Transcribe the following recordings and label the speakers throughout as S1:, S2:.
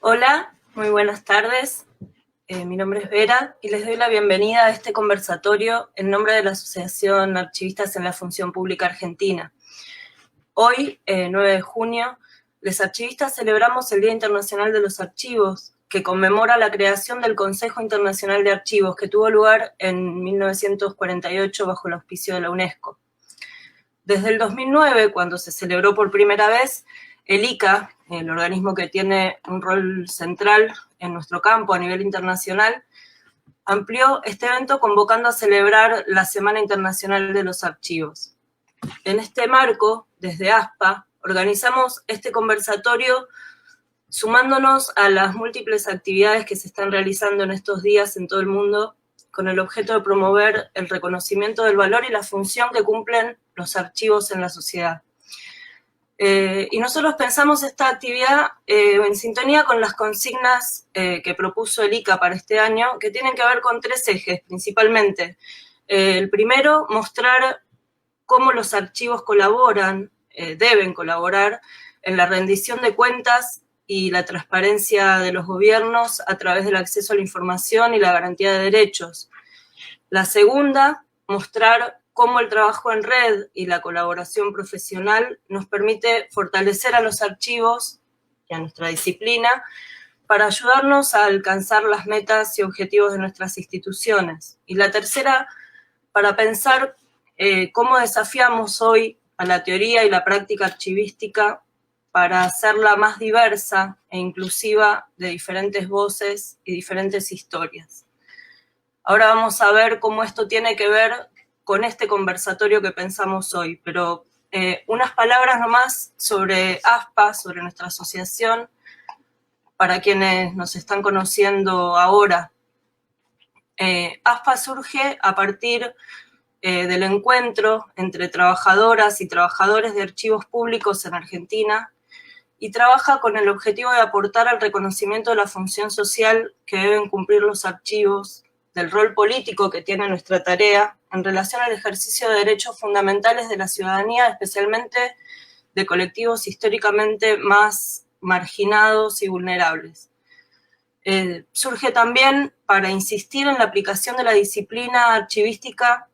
S1: Hola, muy buenas tardes. Mi nombre es Vera y les doy la bienvenida a este conversatorio en nombre de la Asociación Archivistas en la Función Pública Argentina. Hoy, 9 de junio, los archivistas celebramos el Día Internacional de los Archivos, que conmemora la creación del Consejo Internacional de Archivos, que tuvo lugar en 1948 bajo el auspicio de la UNESCO. Desde el 2009, cuando se celebró por primera vez, el ICA, el organismo que tiene un rol central en nuestro campo a nivel internacional, amplió este evento convocando a celebrar la Semana Internacional de los Archivos. En este marco, desde ASPA, organizamos este conversatorio sumándonos a las múltiples actividades que se están realizando en estos días en todo el mundo con el objeto de promover el reconocimiento del valor y la función que cumplen los archivos en la sociedad. Y nosotros pensamos esta actividad en sintonía con las consignas que propuso el ICA para este año, que tienen que ver con tres ejes principalmente. El primero, mostrar cómo los archivos colaboran, deben colaborar en la rendición de cuentas y la transparencia de los gobiernos a través del acceso a la información y la garantía de derechos. La segunda, mostrar cómo el trabajo en red y la colaboración profesional nos permite fortalecer a los archivos y a nuestra disciplina para ayudarnos a alcanzar las metas y objetivos de nuestras instituciones. Y la tercera, para pensar cómo desafiamos hoy a la teoría y la práctica archivística para hacerla más diversa e inclusiva de diferentes voces y diferentes historias. Ahora vamos a ver cómo esto tiene que ver con este conversatorio que pensamos hoy, pero unas palabras nomás sobre ASPA, sobre nuestra asociación, para quienes nos están conociendo ahora. ASPA surge a partir del encuentro entre trabajadoras y trabajadores de archivos públicos en Argentina y trabaja con el objetivo de aportar al reconocimiento de la función social que deben cumplir los archivos, del rol político que tiene nuestra tarea en relación al ejercicio de derechos fundamentales de la ciudadanía, especialmente de colectivos históricamente más marginados y vulnerables. Surge también para insistir en la aplicación de la disciplina archivística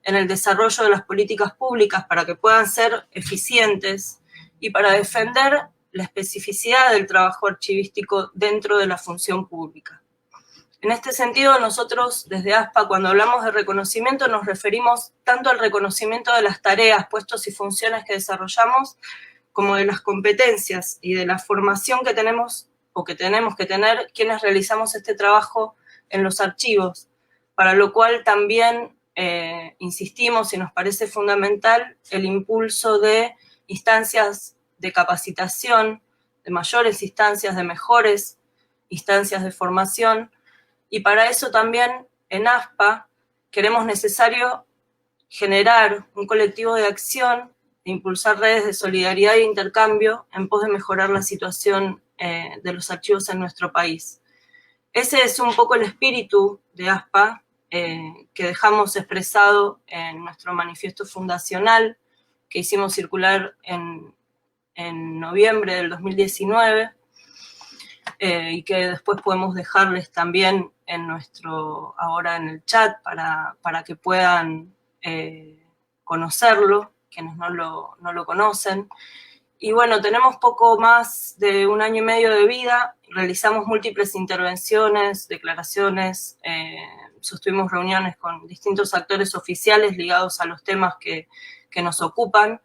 S1: en el desarrollo de las políticas públicas para que puedan ser eficientes y para defender la especificidad del trabajo archivístico dentro de la función pública. En este sentido, nosotros desde ASPA, cuando hablamos de reconocimiento, nos referimos tanto al reconocimiento de las tareas, puestos y funciones que desarrollamos, como de las competencias y de la formación que tenemos o que tenemos que tener quienes realizamos este trabajo en los archivos, para lo cual también insistimos y nos parece fundamental el impulso de instancias de capacitación, de mayores instancias, de mejores instancias de formación, y para eso también en ASPA queremos necesario generar un colectivo de acción e impulsar redes de solidaridad e intercambio en pos de mejorar la situación de los archivos en nuestro país. Ese es un poco el espíritu de ASPA que dejamos expresado en nuestro manifiesto fundacional que hicimos circular en noviembre del 2019 y que después podemos dejarles también ahora en el chat para que puedan conocerlo, quienes no lo conocen. Y bueno, tenemos poco más de un año y medio de vida, realizamos múltiples intervenciones, declaraciones, sostuvimos reuniones con distintos actores oficiales ligados a los temas que nos ocupan,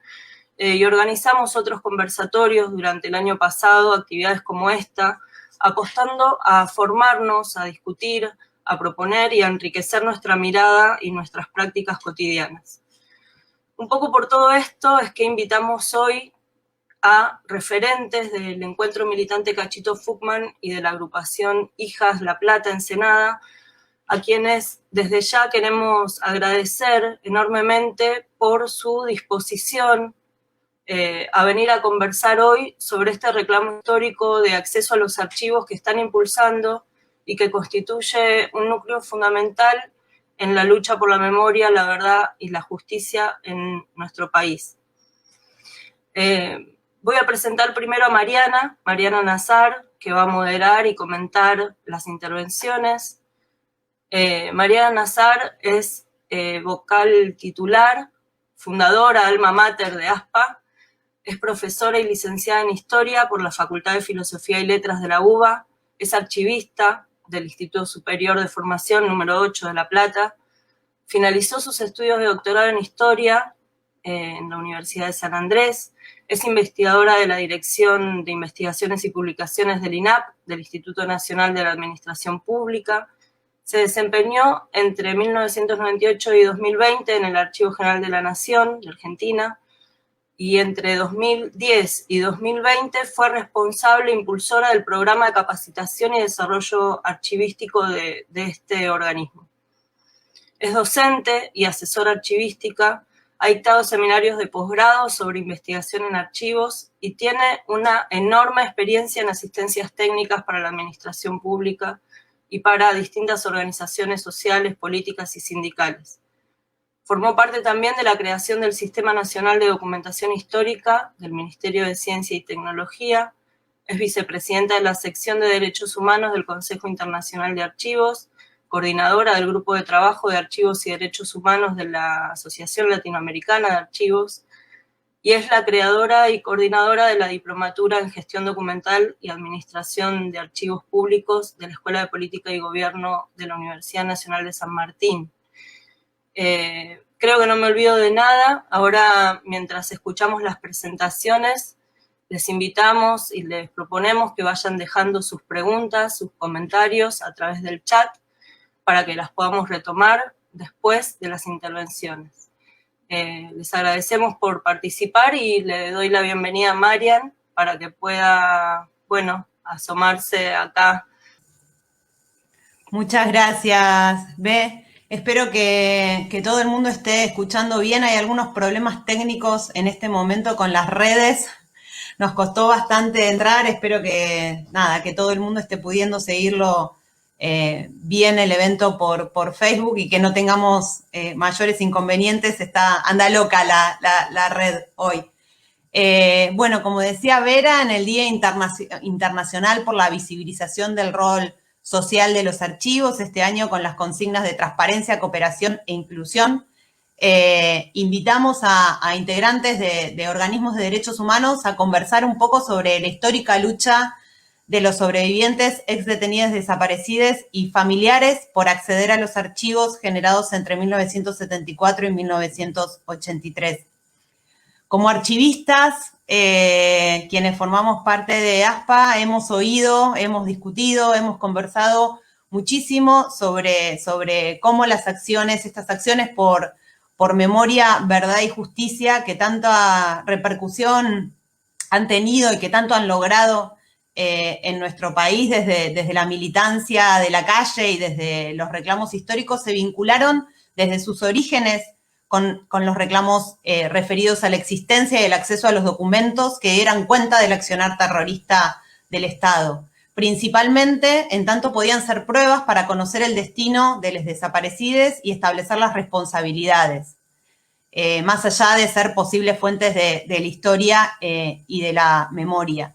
S1: y organizamos otros conversatorios durante el año pasado, actividades como esta, apostando a formarnos, a discutir, a proponer y a enriquecer nuestra mirada y nuestras prácticas cotidianas. Un poco por todo esto es que invitamos hoy a referentes del Encuentro Militante Cachito Fukman y de la agrupación Hijas La Plata Ensenada, a quienes desde ya queremos agradecer enormemente por su disposición a venir a conversar hoy sobre este reclamo histórico de acceso a los archivos que están impulsando y que constituye un núcleo fundamental en la lucha por la memoria, la verdad y la justicia en nuestro país. Voy a presentar primero a Mariana Nazar, que va a moderar y comentar las intervenciones. Mariana Nazar es vocal titular, fundadora, alma mater de ASPA, es profesora y licenciada en Historia por la Facultad de Filosofía y Letras de la UBA, es archivista del Instituto Superior de Formación número 8 de La Plata, finalizó sus estudios de doctorado en Historia en la Universidad de San Andrés, es investigadora de la Dirección de Investigaciones y Publicaciones del INAP, del Instituto Nacional de la Administración Pública. Se desempeñó entre 1998 y 2020 en el Archivo General de la Nación de Argentina, y entre 2010 y 2020 fue responsable e impulsora del programa de capacitación y desarrollo archivístico de este organismo. Es docente y asesora archivística, ha dictado seminarios de posgrado sobre investigación en archivos y tiene una enorme experiencia en asistencias técnicas para la administración pública y para distintas organizaciones sociales, políticas y sindicales. Formó parte también de la creación del Sistema Nacional de Documentación Histórica del Ministerio de Ciencia y Tecnología, es vicepresidenta de la Sección de Derechos Humanos del Consejo Internacional de Archivos, coordinadora del Grupo de Trabajo de Archivos y Derechos Humanos de la Asociación Latinoamericana de Archivos, y es la creadora y coordinadora de la Diplomatura en Gestión Documental y Administración de Archivos Públicos de la Escuela de Política y Gobierno de la Universidad Nacional de San Martín. Creo que no me olvido de nada. Ahora, mientras escuchamos las presentaciones, les invitamos y les proponemos que vayan dejando sus preguntas, sus comentarios a través del chat para que las podamos retomar después de las intervenciones. Les agradecemos por participar y le doy la bienvenida a Marian para que pueda, bueno, asomarse acá.
S2: Muchas gracias, Bé. Espero que todo el mundo esté escuchando bien. Hay algunos problemas técnicos en este momento con las redes. Nos costó bastante entrar. Espero que todo el mundo esté pudiendo seguirlo bien el evento por Facebook y que no tengamos mayores inconvenientes. Anda loca la red hoy. Bueno, como decía Vera, en el Día Internacional por la Visibilización del Rol Social de los Archivos, este año con las consignas de transparencia, cooperación e inclusión, invitamos a integrantes de organismos de derechos humanos a conversar un poco sobre la histórica lucha de los sobrevivientes, exdetenidos desaparecidos y familiares por acceder a los archivos generados entre 1974 y 1983. Como archivistas, quienes formamos parte de ASPA, hemos oído, hemos discutido, hemos conversado muchísimo sobre cómo estas acciones por memoria, verdad y justicia, que tanta repercusión han tenido y que tanto han logrado en nuestro país desde la militancia de la calle y desde los reclamos históricos, se vincularon desde sus orígenes con los reclamos referidos a la existencia y el acceso a los documentos que dieran cuenta del accionar terrorista del Estado. Principalmente, en tanto podían ser pruebas para conocer el destino de los desaparecidos y establecer las responsabilidades, más allá de ser posibles fuentes de la historia y de la memoria.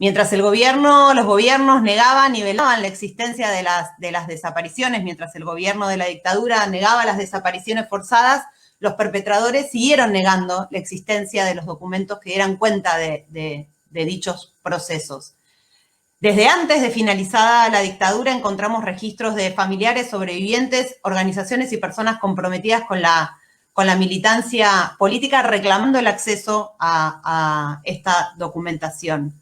S2: Mientras los gobiernos negaban y velaban la existencia de las desapariciones, mientras el gobierno de la dictadura negaba las desapariciones forzadas, los perpetradores siguieron negando la existencia de los documentos que dieran cuenta de dichos procesos. Desde antes de finalizada la dictadura encontramos registros de familiares, sobrevivientes, organizaciones y personas comprometidas con la militancia política reclamando el acceso a esta documentación.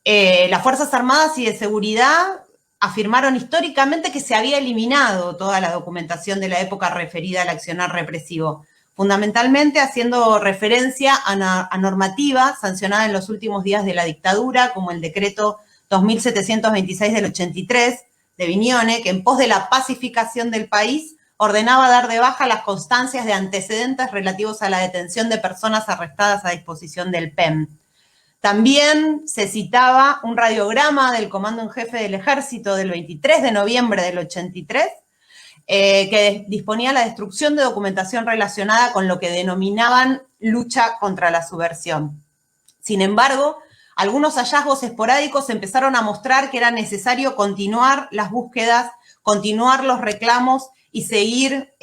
S2: Las Fuerzas Armadas y de Seguridad afirmaron históricamente que se había eliminado toda la documentación de la época referida al accionar represivo, fundamentalmente haciendo referencia a normativa sancionada en los últimos días de la dictadura, como el decreto 2726 del 83 de Viñone, que en pos de la pacificación del país ordenaba dar de baja las constancias de antecedentes relativos a la detención de personas arrestadas a disposición del PEM. También se citaba un radiograma del Comando en Jefe del Ejército del 23 de noviembre del 83, que disponía la destrucción de documentación relacionada con lo que denominaban lucha contra la subversión. Sin embargo, algunos hallazgos esporádicos empezaron a mostrar que era necesario continuar las búsquedas, continuar los reclamos y seguir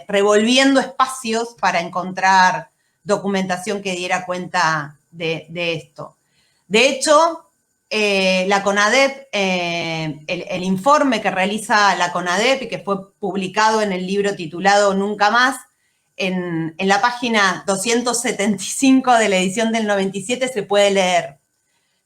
S2: revolviendo espacios para encontrar documentación que diera cuenta de esto. De hecho, la CONADEP, el informe que realiza la CONADEP y que fue publicado en el libro titulado Nunca Más, en la página 275 de la edición del 97 se puede leer.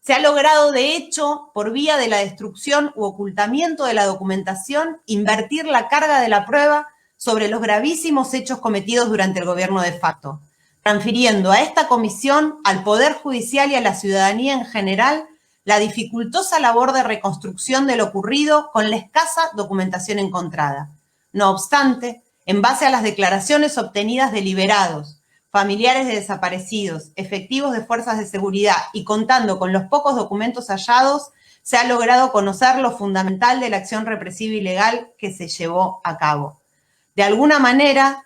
S2: Se ha logrado, de hecho, por vía de la destrucción u ocultamiento de la documentación, invertir la carga de la prueba sobre los gravísimos hechos cometidos durante el gobierno de facto, transfiriendo a esta comisión, al Poder Judicial y a la ciudadanía en general, la dificultosa labor de reconstrucción de lo ocurrido con la escasa documentación encontrada. No obstante, en base a las declaraciones obtenidas de liberados, familiares de desaparecidos, efectivos de fuerzas de seguridad y contando con los pocos documentos hallados, se ha logrado conocer lo fundamental de la acción represiva y legal que se llevó a cabo. De alguna manera,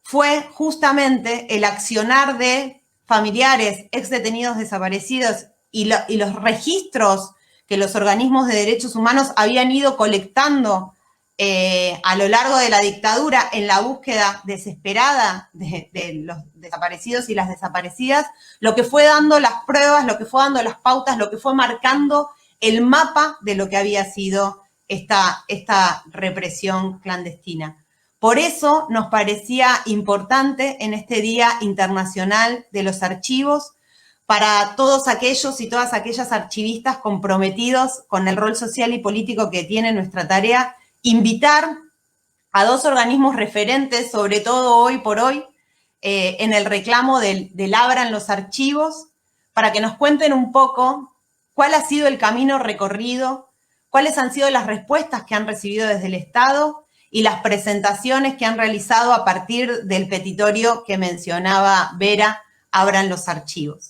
S2: fue justamente el accionar de familiares, exdetenidos desaparecidos y los registros que los organismos de derechos humanos habían ido colectando a lo largo de la dictadura en la búsqueda desesperada de los desaparecidos y las desaparecidas, lo que fue dando las pruebas, lo que fue dando las pautas, lo que fue marcando el mapa de lo que había sido esta represión clandestina. Por eso nos parecía importante en este Día Internacional de los Archivos, para todos aquellos y todas aquellas archivistas comprometidos con el rol social y político que tiene nuestra tarea, invitar a dos organismos referentes, sobre todo hoy por hoy, en el reclamo del abran los archivos, para que nos cuenten un poco cuál ha sido el camino recorrido, cuáles han sido las respuestas que han recibido desde el Estado y las presentaciones que han realizado a partir del petitorio que mencionaba Vera, abran los archivos.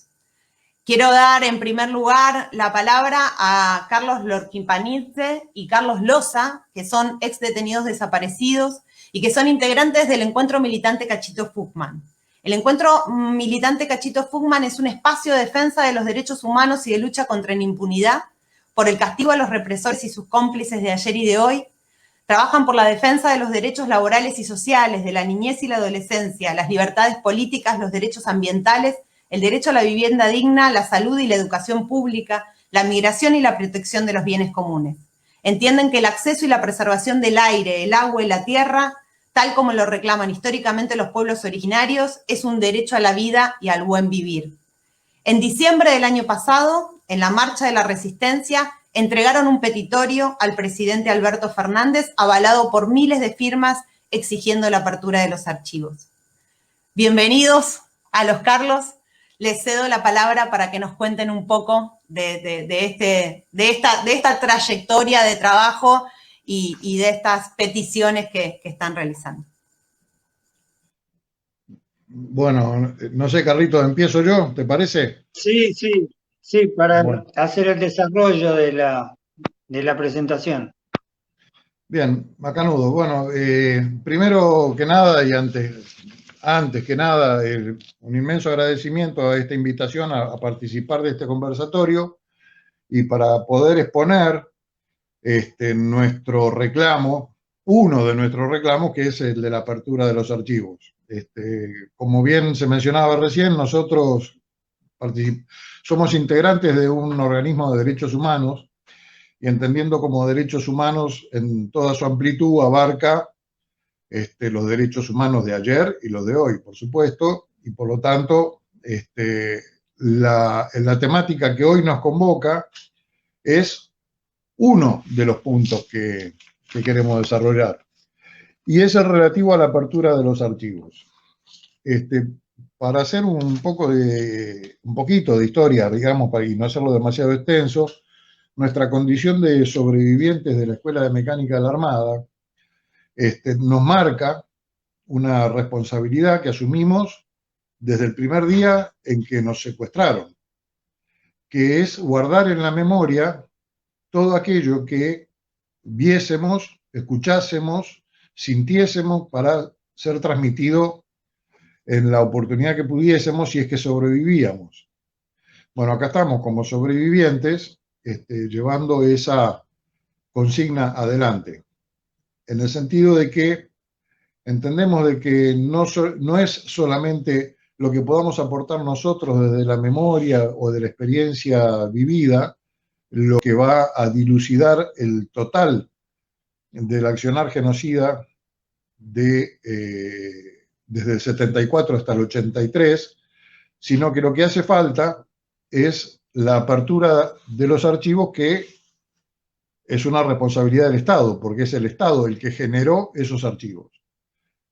S2: Quiero dar en primer lugar la palabra a Carlos Lorquimpanidze y Carlos Loza, que son exdetenidos desaparecidos y que son integrantes del Encuentro Militante Cachito Fugman. El Encuentro Militante Cachito Fugman es un espacio de defensa de los derechos humanos y de lucha contra la impunidad, por el castigo a los represores y sus cómplices de ayer y de hoy. Trabajan por la defensa de los derechos laborales y sociales, de la niñez y la adolescencia, las libertades políticas, los derechos ambientales, el derecho a la vivienda digna, la salud y la educación pública, la migración y la protección de los bienes comunes. Entienden que el acceso y la preservación del aire, el agua y la tierra, tal como lo reclaman históricamente los pueblos originarios, es un derecho a la vida y al buen vivir. En diciembre del año pasado, en la Marcha de la Resistencia, entregaron un petitorio al presidente Alberto Fernández, avalado por miles de firmas exigiendo la apertura de los archivos. Bienvenidos a los Carlos. Les cedo la palabra para que nos cuenten un poco de esta trayectoria de trabajo y de estas peticiones que están realizando.
S3: Bueno, no sé, Carlitos, ¿empiezo yo? ¿Te parece?
S4: Sí, para hacer el desarrollo de la presentación.
S3: Bien, macanudo. Bueno, primero que nada y antes que nada, un inmenso agradecimiento a esta invitación a participar de este conversatorio y para poder exponer nuestro reclamo, uno de nuestros reclamos, que es el de la apertura de los archivos. Como bien se mencionaba recién, nosotros somos integrantes de un organismo de derechos humanos y entendiendo como derechos humanos en toda su amplitud abarca los derechos humanos de ayer y los de hoy, por supuesto, y por lo tanto la temática que hoy nos convoca es uno de los puntos que queremos desarrollar, y es el relativo a la apertura de los archivos. Para hacer un poquito de historia, digamos, y no hacerlo demasiado extenso, nuestra condición de sobrevivientes de la Escuela de Mecánica de la Armada nos marca una responsabilidad que asumimos desde el primer día en que nos secuestraron, que es guardar en la memoria todo aquello que viésemos, escuchásemos, sintiésemos para ser transmitido en la oportunidad que pudiésemos si es que sobrevivíamos. Bueno, acá estamos como sobrevivientes, llevando esa consigna adelante, en el sentido de que entendemos de que no es solamente lo que podamos aportar nosotros desde la memoria o de la experiencia vivida, lo que va a dilucidar el total del accionar genocida desde el 74 hasta el 83, sino que lo que hace falta es la apertura de los archivos, que es una responsabilidad del Estado, porque es el Estado el que generó esos archivos.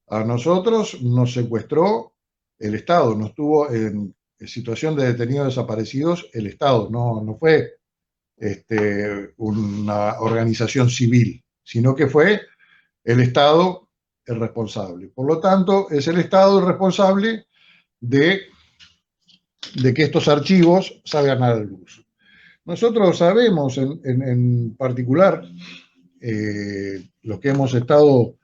S3: A nosotros nos secuestró el Estado, nos tuvo en situación de detenidos desaparecidos el Estado, no fue una organización civil, sino que fue el Estado el responsable. Por lo tanto, es el Estado el responsable de que estos archivos salgan a la luz. Nosotros sabemos en particular, los que hemos estado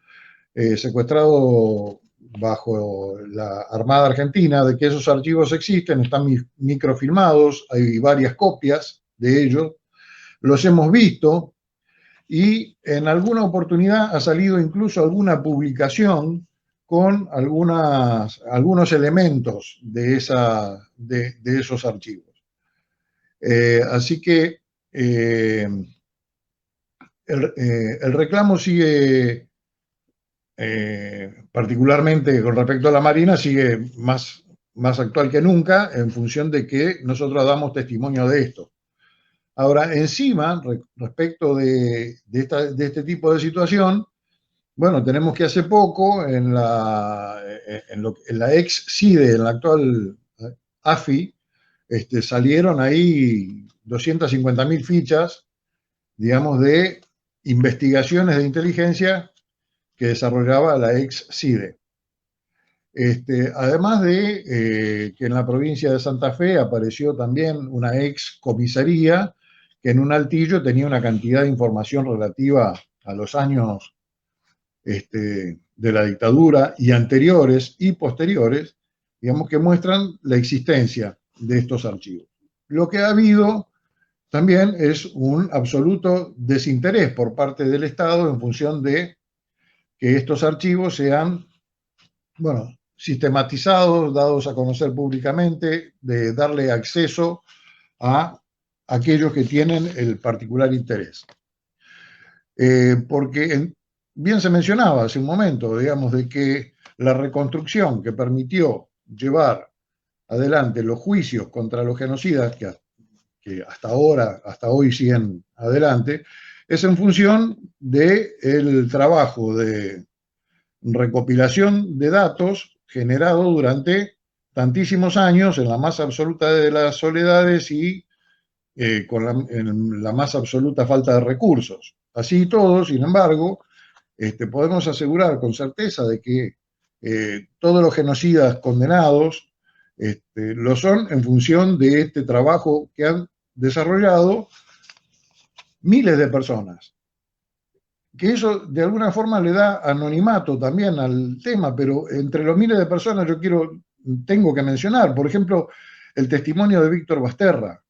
S3: secuestrados bajo la Armada Argentina, de que esos archivos existen, están microfilmados, hay varias copias de ellos, los hemos visto, y en alguna oportunidad ha salido incluso alguna publicación con algunos elementos de esos archivos. Así que el reclamo sigue, particularmente con respecto a la Marina, sigue más actual que nunca, en función de que nosotros damos testimonio de esto. Ahora, encima, respecto de este tipo de situación, bueno, tenemos que hace poco en la ex CIDE, en la actual AFI, salieron ahí 250.000 fichas, digamos, de investigaciones de inteligencia que desarrollaba la ex CIDE. Además de que en la provincia de Santa Fe apareció también una ex comisaría que en un altillo tenía una cantidad de información relativa a los años de la dictadura y anteriores y posteriores, digamos, que muestran la existencia de estos archivos. Lo que ha habido también es un absoluto desinterés por parte del Estado en función de que estos archivos sean, bueno, sistematizados, dados a conocer públicamente, de darle acceso a aquellos que tienen el particular interés. Porque bien se mencionaba hace un momento, digamos, de que la reconstrucción que permitió llevar adelante los juicios contra los genocidas, que hasta hoy siguen adelante, es en función del trabajo de recopilación de datos generado durante tantísimos años en la más absoluta de las soledades y en la más absoluta falta de recursos. Así y todo, sin embargo, podemos asegurar con certeza de que todos los genocidas condenados lo son en función de este trabajo que han desarrollado miles de personas. Que eso de alguna forma le da anonimato también al tema, pero entre los miles de personas tengo que mencionar, por ejemplo, el testimonio de Víctor Basterra,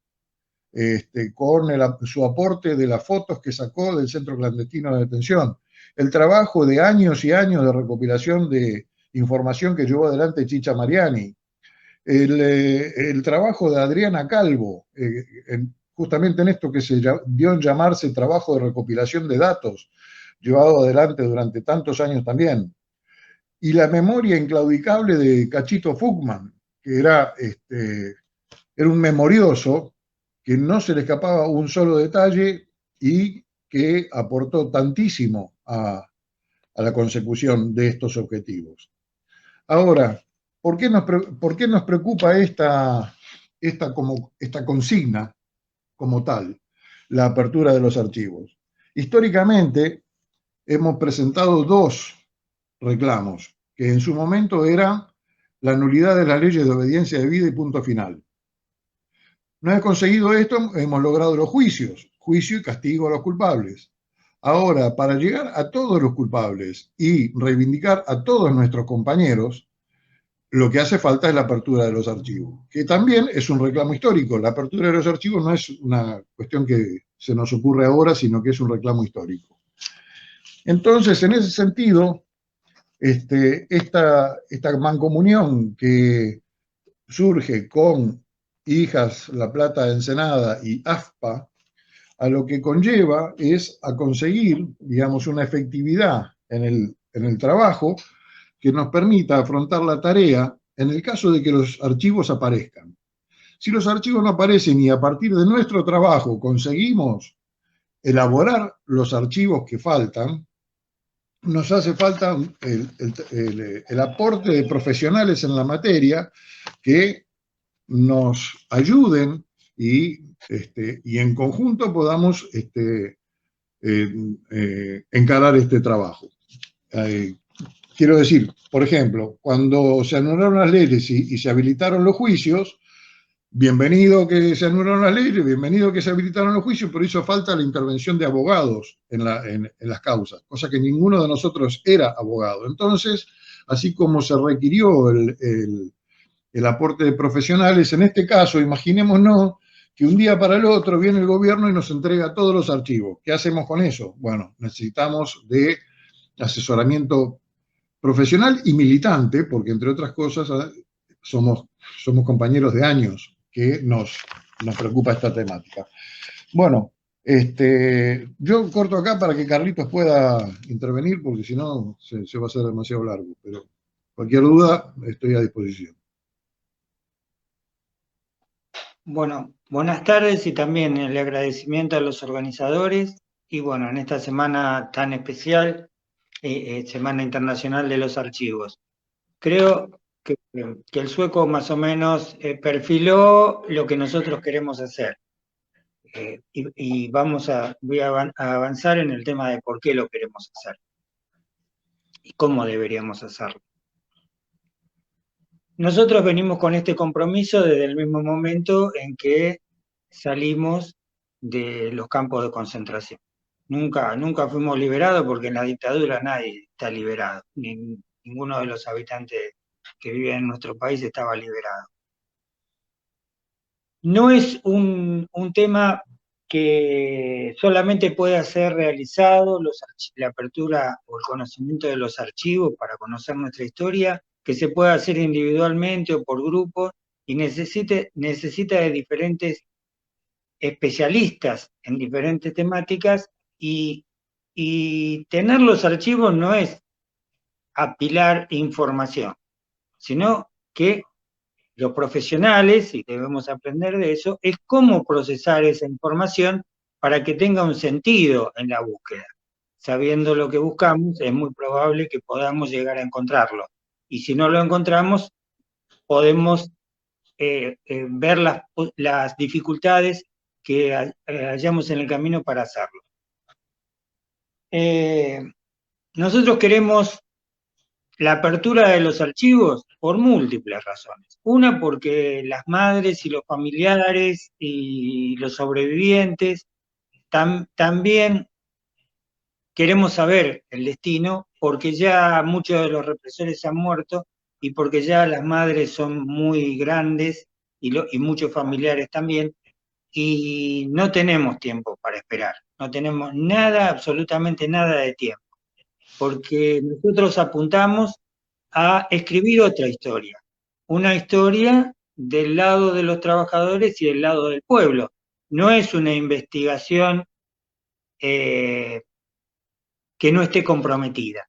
S3: con su aporte de las fotos que sacó del centro clandestino de detención, el trabajo de años y años de recopilación de información que llevó adelante Chicha Mariani, el trabajo de Adriana Calvo, justamente en esto que se dio en llamarse trabajo de recopilación de datos, llevado adelante durante tantos años también, y la memoria inclaudicable de Cachito Fugman, que era un memorioso, que no se le escapaba un solo detalle y que aportó tantísimo a la consecución de estos objetivos. Ahora, ¿por qué nos preocupa esta consigna como tal, la apertura de los archivos? Históricamente hemos presentado dos reclamos, que en su momento eran la nulidad de las leyes de obediencia debida y punto final. Una vez conseguido esto, hemos logrado los juicios, juicio y castigo a los culpables. Ahora, para llegar a todos los culpables y reivindicar a todos nuestros compañeros, lo que hace falta es la apertura de los archivos, que también es un reclamo histórico. La apertura de los archivos no es una cuestión que se nos ocurre ahora, sino que es un reclamo histórico. Entonces, en ese sentido, esta mancomunión que surge con Hijas La Plata de Ensenada y AFPA, a lo que conlleva es a conseguir, digamos, una efectividad en el trabajo que nos permita afrontar la tarea en el caso de que los archivos aparezcan. Si los archivos no aparecen y a partir de nuestro trabajo conseguimos elaborar los archivos que faltan, nos hace falta el aporte de profesionales en la materia que nos ayuden y en conjunto podamos encarar este trabajo. Quiero decir, por ejemplo, cuando se anularon las leyes y se habilitaron los juicios, bienvenido que se anularon las leyes, bienvenido que se habilitaron los juicios, pero hizo falta la intervención de abogados en las causas, cosa que ninguno de nosotros era abogado. Entonces, así como se requirió el aporte de profesionales, en este caso, imaginémonos que un día para el otro viene el gobierno y nos entrega todos los archivos. ¿Qué hacemos con eso? Bueno, necesitamos de asesoramiento profesional y militante, porque entre otras cosas somos compañeros de años que nos preocupa esta temática. Bueno, yo corto acá para que Carlitos pueda intervenir, porque si no se va a hacer demasiado largo, pero cualquier duda estoy a disposición.
S4: Bueno, buenas tardes y también el agradecimiento a los organizadores y bueno, en esta semana tan especial, Semana Internacional de los Archivos. Creo que el sueco más o menos perfiló lo que nosotros queremos hacer. Y voy a avanzar en el tema de por qué lo queremos hacer y cómo deberíamos hacerlo. Nosotros venimos con este compromiso desde el mismo momento en que salimos de los campos de concentración. Nunca fuimos liberados porque en la dictadura nadie está liberado, ninguno de los habitantes que viven en nuestro país estaba liberado. No es un tema que solamente pueda ser realizado la apertura o el conocimiento de los archivos para conocer nuestra historia, que se pueda hacer individualmente o por grupos, y necesita de diferentes especialistas en diferentes temáticas, y tener los archivos no es apilar información, sino que los profesionales, y debemos aprender de eso, es cómo procesar esa información para que tenga un sentido en la búsqueda. Sabiendo lo que buscamos, es muy probable que podamos llegar a encontrarlo. Y si no lo encontramos, podemos ver las dificultades que hallamos en el camino para hacerlo. Nosotros queremos la apertura de los archivos por múltiples razones. Una, porque las madres y los familiares y los sobrevivientes también queremos saber el destino, porque ya muchos de los represores han muerto y porque ya las madres son muy grandes y muchos familiares también, y no tenemos tiempo para esperar, no tenemos nada, absolutamente nada de tiempo, porque nosotros apuntamos a escribir otra historia, una historia del lado de los trabajadores y del lado del pueblo. No es una investigación que no esté comprometida,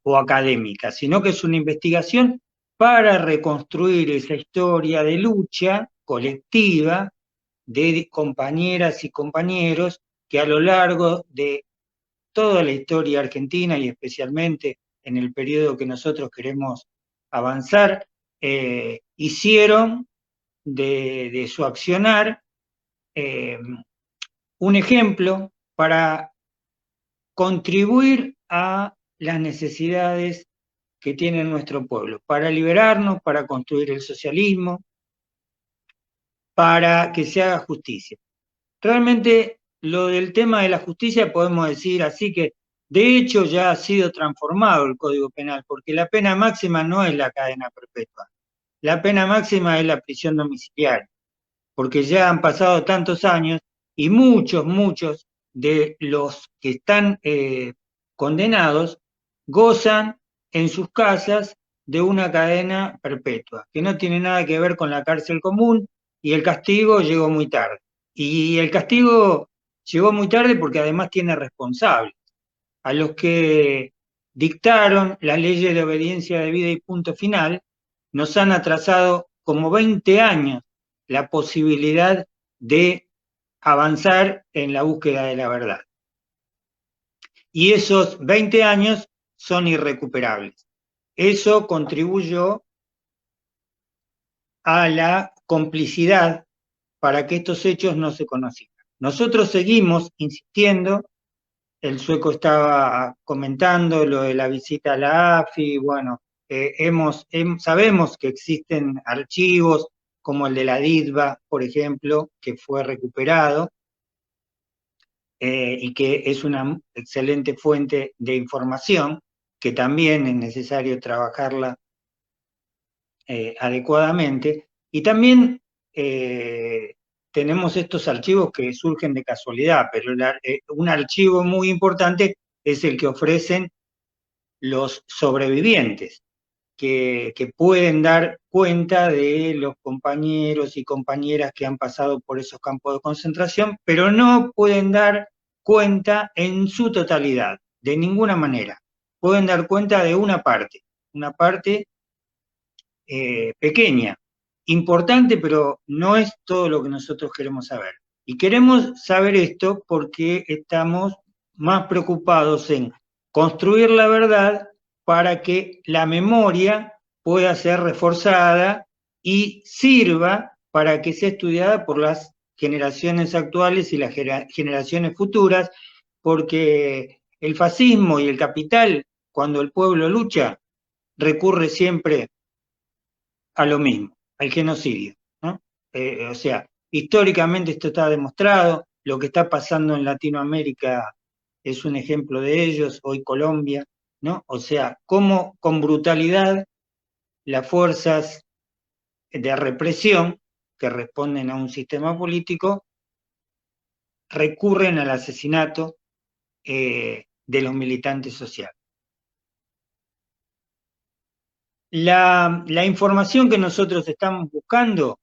S4: o académica, sino que es una investigación para reconstruir esa historia de lucha colectiva de compañeras y compañeros que a lo largo de toda la historia argentina y especialmente en el periodo que nosotros queremos avanzar, hicieron de su accionar un ejemplo para contribuir a las necesidades que tiene nuestro pueblo, para liberarnos, para construir el socialismo, para que se haga justicia. Realmente lo del tema de la justicia podemos decir así que De hecho, ya ha sido transformado el Código Penal, porque la pena máxima no es la cadena perpetua. La pena máxima es la prisión domiciliaria, porque ya han pasado tantos años y muchos de los que están condenados gozan en sus casas de una cadena perpetua, que no tiene nada que ver con la cárcel común, y el castigo llegó muy tarde. Y el castigo llegó muy tarde porque además tiene responsables, a los que dictaron las leyes de obediencia debida y punto final. Nos han atrasado como 20 años la posibilidad de avanzar en la búsqueda de la verdad. Y esos 20 años son irrecuperables. Eso contribuyó a la complicidad para que estos hechos no se conocieran. Nosotros seguimos insistiendo. El sueco estaba comentando lo de la visita a la AFI. Bueno, sabemos que existen archivos como el de la DITBA, por ejemplo, que fue recuperado y que es una excelente fuente de información, que también es necesario trabajarla adecuadamente. Y también tenemos estos archivos que surgen de casualidad, pero un archivo muy importante es el que ofrecen los sobrevivientes, que pueden dar cuenta de los compañeros y compañeras que han pasado por esos campos de concentración, pero no pueden dar cuenta en su totalidad, de ninguna manera. Pueden dar cuenta de una parte pequeña, importante, pero no es todo lo que nosotros queremos saber. Y queremos saber esto porque estamos más preocupados en construir la verdad para que la memoria pueda ser reforzada y sirva para que sea estudiada por las generaciones actuales y las generaciones futuras, porque el fascismo y el capital, cuando el pueblo lucha, recurre siempre a lo mismo, al genocidio, ¿no? O sea, históricamente esto está demostrado. Lo que está pasando en Latinoamérica es un ejemplo de ellos, hoy Colombia, ¿no? O sea, cómo con brutalidad las fuerzas de represión que responden a un sistema político recurren al asesinato de los militantes sociales. La información que nosotros estamos buscando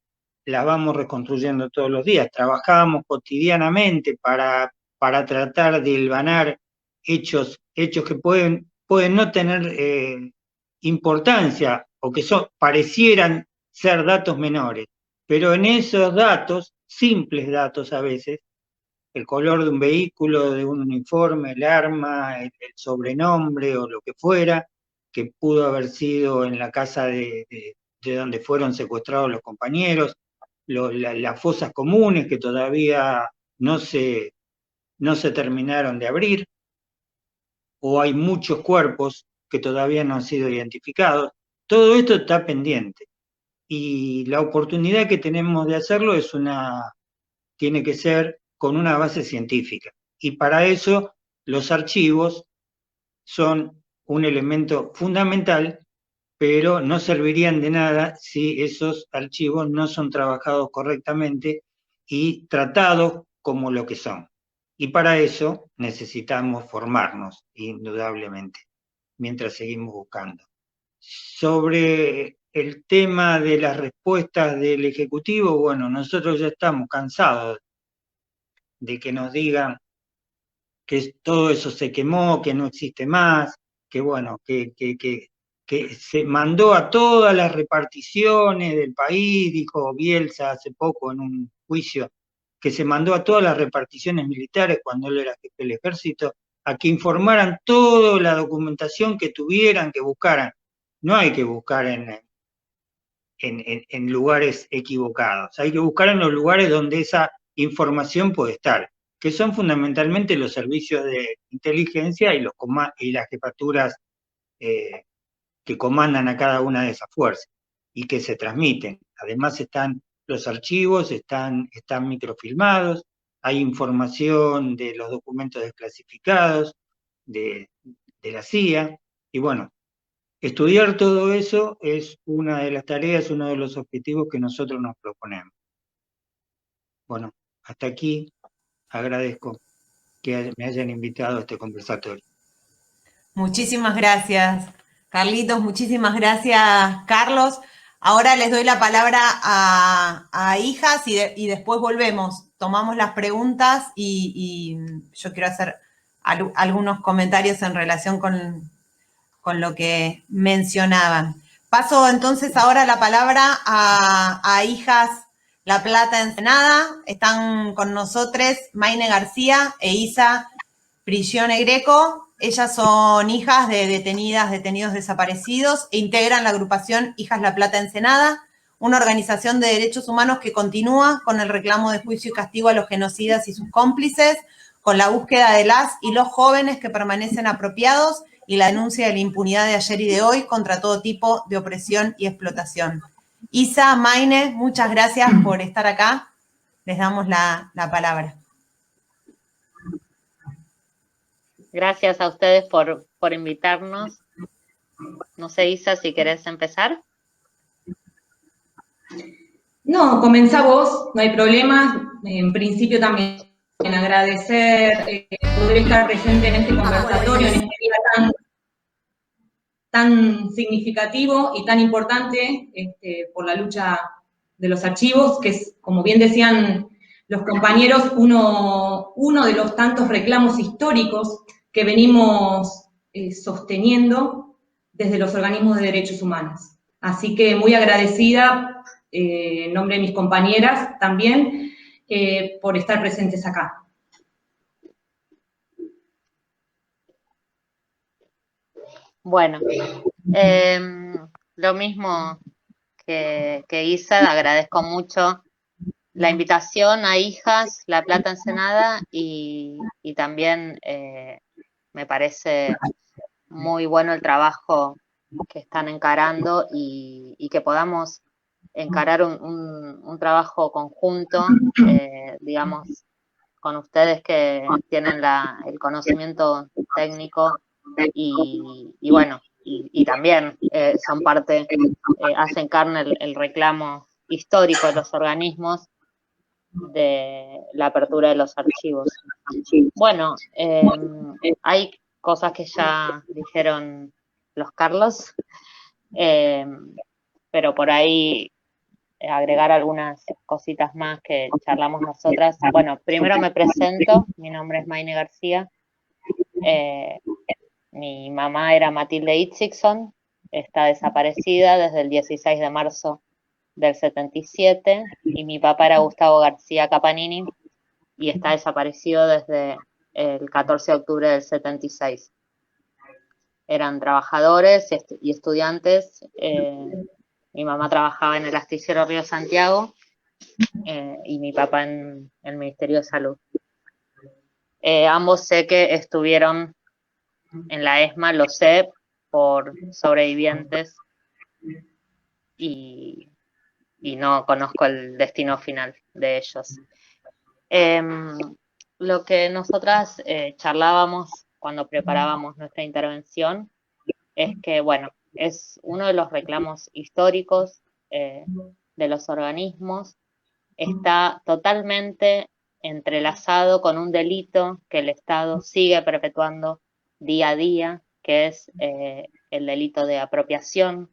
S4: la vamos reconstruyendo todos los días. Trabajamos cotidianamente para tratar de hilvanar hechos que pueden no tener importancia o que parecieran ser datos menores, pero en esos datos, simples datos a veces, el color de un vehículo, de un uniforme, el arma, el sobrenombre o lo que fuera, que pudo haber sido en la casa de donde fueron secuestrados los compañeros, las fosas comunes que todavía no se terminaron de abrir, o hay muchos cuerpos que todavía no han sido identificados. Todo esto está pendiente. Y la oportunidad que tenemos de hacerlo tiene que ser con una base científica. Y para eso los archivos son un elemento fundamental, pero no servirían de nada si esos archivos no son trabajados correctamente y tratados como lo que son. Y para eso necesitamos formarnos, indudablemente, mientras seguimos buscando. Sobre el tema de las respuestas del Ejecutivo, bueno, nosotros ya estamos cansados de que nos digan que todo eso se quemó, que no existe más, que bueno, que se mandó a todas las reparticiones del país, dijo Bielsa hace poco en un juicio, que se mandó a todas las reparticiones militares cuando él era jefe del ejército, a que informaran toda la documentación que tuvieran, que buscaran. No hay que buscar en lugares equivocados, hay que buscar en los lugares donde esa información puede estar, que son fundamentalmente los servicios de inteligencia y las jefaturas que comandan a cada una de esas fuerzas y que se transmiten. Además están los archivos, están microfilmados, hay información de los documentos desclasificados, de la CIA, y bueno, estudiar todo eso es una de las tareas, uno de los objetivos que nosotros nos proponemos. Bueno, hasta aquí agradezco que me hayan invitado a este conversatorio.
S2: Muchísimas gracias, Carlitos. Muchísimas gracias, Carlos. Ahora les doy la palabra a Hijas y después volvemos. Tomamos las preguntas y yo quiero hacer algunos comentarios en relación con lo que mencionaban. Paso entonces ahora la palabra a Hijas La Plata Ensenada. Están con nosotros Maine García e Isa Prigione Greco. Ellas son hijas de detenidos desaparecidos e integran la agrupación Hijas La Plata Ensenada, una organización de derechos humanos que continúa con el reclamo de juicio y castigo a los genocidas y sus cómplices, con la búsqueda de las y los jóvenes que permanecen apropiados y la denuncia de la impunidad de ayer y de hoy contra todo tipo de opresión y explotación. Isa, Maine, muchas gracias por estar acá. Les damos la palabra.
S5: Gracias a ustedes por invitarnos. No sé, Isa, si querés empezar.
S6: No, comenzá vos, no hay problema. En principio también agradecer poder estar presente en este conversatorio, en este día tan significativo y tan importante por la lucha de los archivos, que es, como bien decían los compañeros, uno de los tantos reclamos históricos que venimos sosteniendo desde los organismos de derechos humanos. Así que muy agradecida, en nombre de mis compañeras también, por estar presentes acá.
S5: Bueno, lo mismo que Isa, agradezco mucho la invitación a Hijas La Plata Ensenada y también me parece muy bueno el trabajo que están encarando y que podamos encarar un trabajo conjunto, digamos, con ustedes que tienen el conocimiento técnico y bueno, y también son parte, hacen carne el reclamo histórico de los organismos de la apertura de los archivos. Bueno, hay cosas que ya dijeron los Carlos, pero por ahí agregar algunas cositas más que charlamos nosotras. Bueno, primero me presento, mi nombre es Maine García, mi mamá era Matilde Itzigson, está desaparecida desde el 16 de marzo del 77, y mi papá era Gustavo García Capanini, y está desaparecido desde el 14 de octubre del 76. Eran trabajadores y estudiantes. Mi mamá trabajaba en el astillero Río Santiago y mi papá en el Ministerio de Salud. Ambos sé que estuvieron en la ESMA, lo sé, por sobrevivientes y no conozco el destino final de ellos. Lo que nosotras charlábamos cuando preparábamos nuestra intervención es que, bueno, es uno de los reclamos históricos de los organismos, está totalmente entrelazado con un delito que el Estado sigue perpetuando día a día, que es el delito de apropiación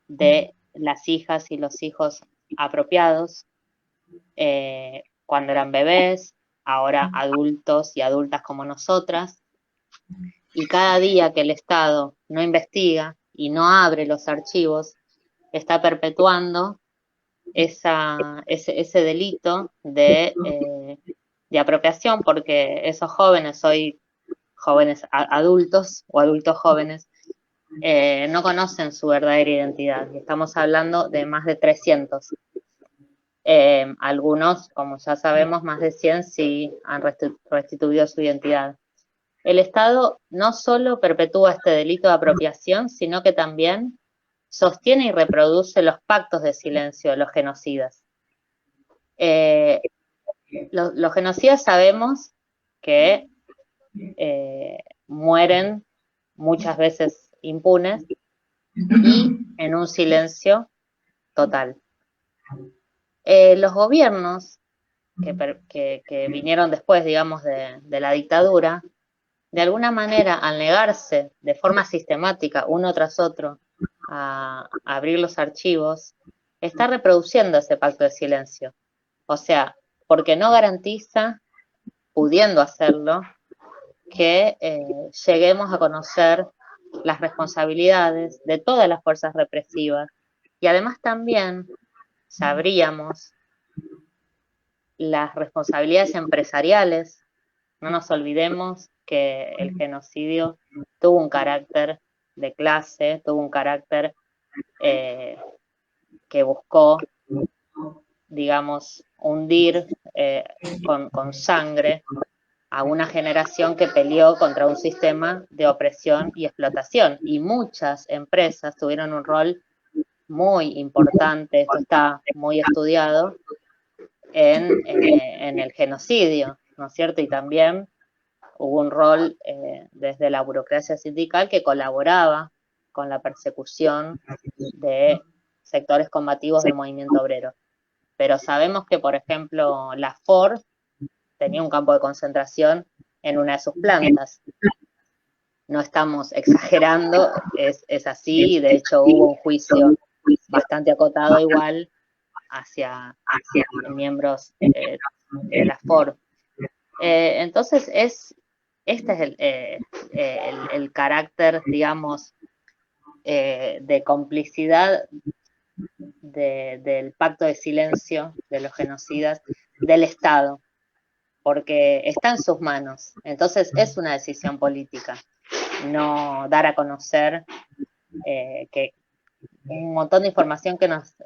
S5: de las hijas y los hijos apropiados cuando eran bebés, ahora adultos y adultas como nosotras, y cada día que el Estado no investiga y no abre los archivos, está perpetuando ese delito de apropiación, porque esos jóvenes, hoy jóvenes adultos o adultos jóvenes, no conocen su verdadera identidad, y estamos hablando de más de 300. Algunos, como ya sabemos, más de 100 sí han restituido su identidad. El Estado no solo perpetúa este delito de apropiación, sino que también sostiene y reproduce los pactos de silencio de los genocidas. Los genocidas sabemos que mueren muchas veces impunes y en un silencio total. Los gobiernos que vinieron después, digamos, de la dictadura, de alguna manera, al negarse de forma sistemática, uno tras otro, a abrir los archivos, está reproduciendo ese pacto de silencio. O sea, porque no garantiza, pudiendo hacerlo, que lleguemos a conocer las responsabilidades de todas las fuerzas represivas. Y además también sabríamos las responsabilidades empresariales. No nos olvidemos que el genocidio tuvo un carácter de clase, tuvo un carácter que buscó, digamos, hundir con sangre a una generación que peleó contra un sistema de opresión y explotación. Y muchas empresas tuvieron un rol muy importante, esto está muy estudiado, en el genocidio, ¿no es cierto? Y también hubo un rol desde la burocracia sindical que colaboraba con la persecución de sectores combativos del movimiento obrero. Pero sabemos que, por ejemplo, la Ford tenía un campo de concentración en una de sus plantas. No estamos exagerando, es así, de hecho hubo un juicio bastante acotado igual hacia miembros de la Ford. Entonces este es el carácter, digamos, de complicidad del pacto de silencio de los genocidas del Estado, porque está en sus manos. Entonces es una decisión política no dar a conocer que un montón de información que nos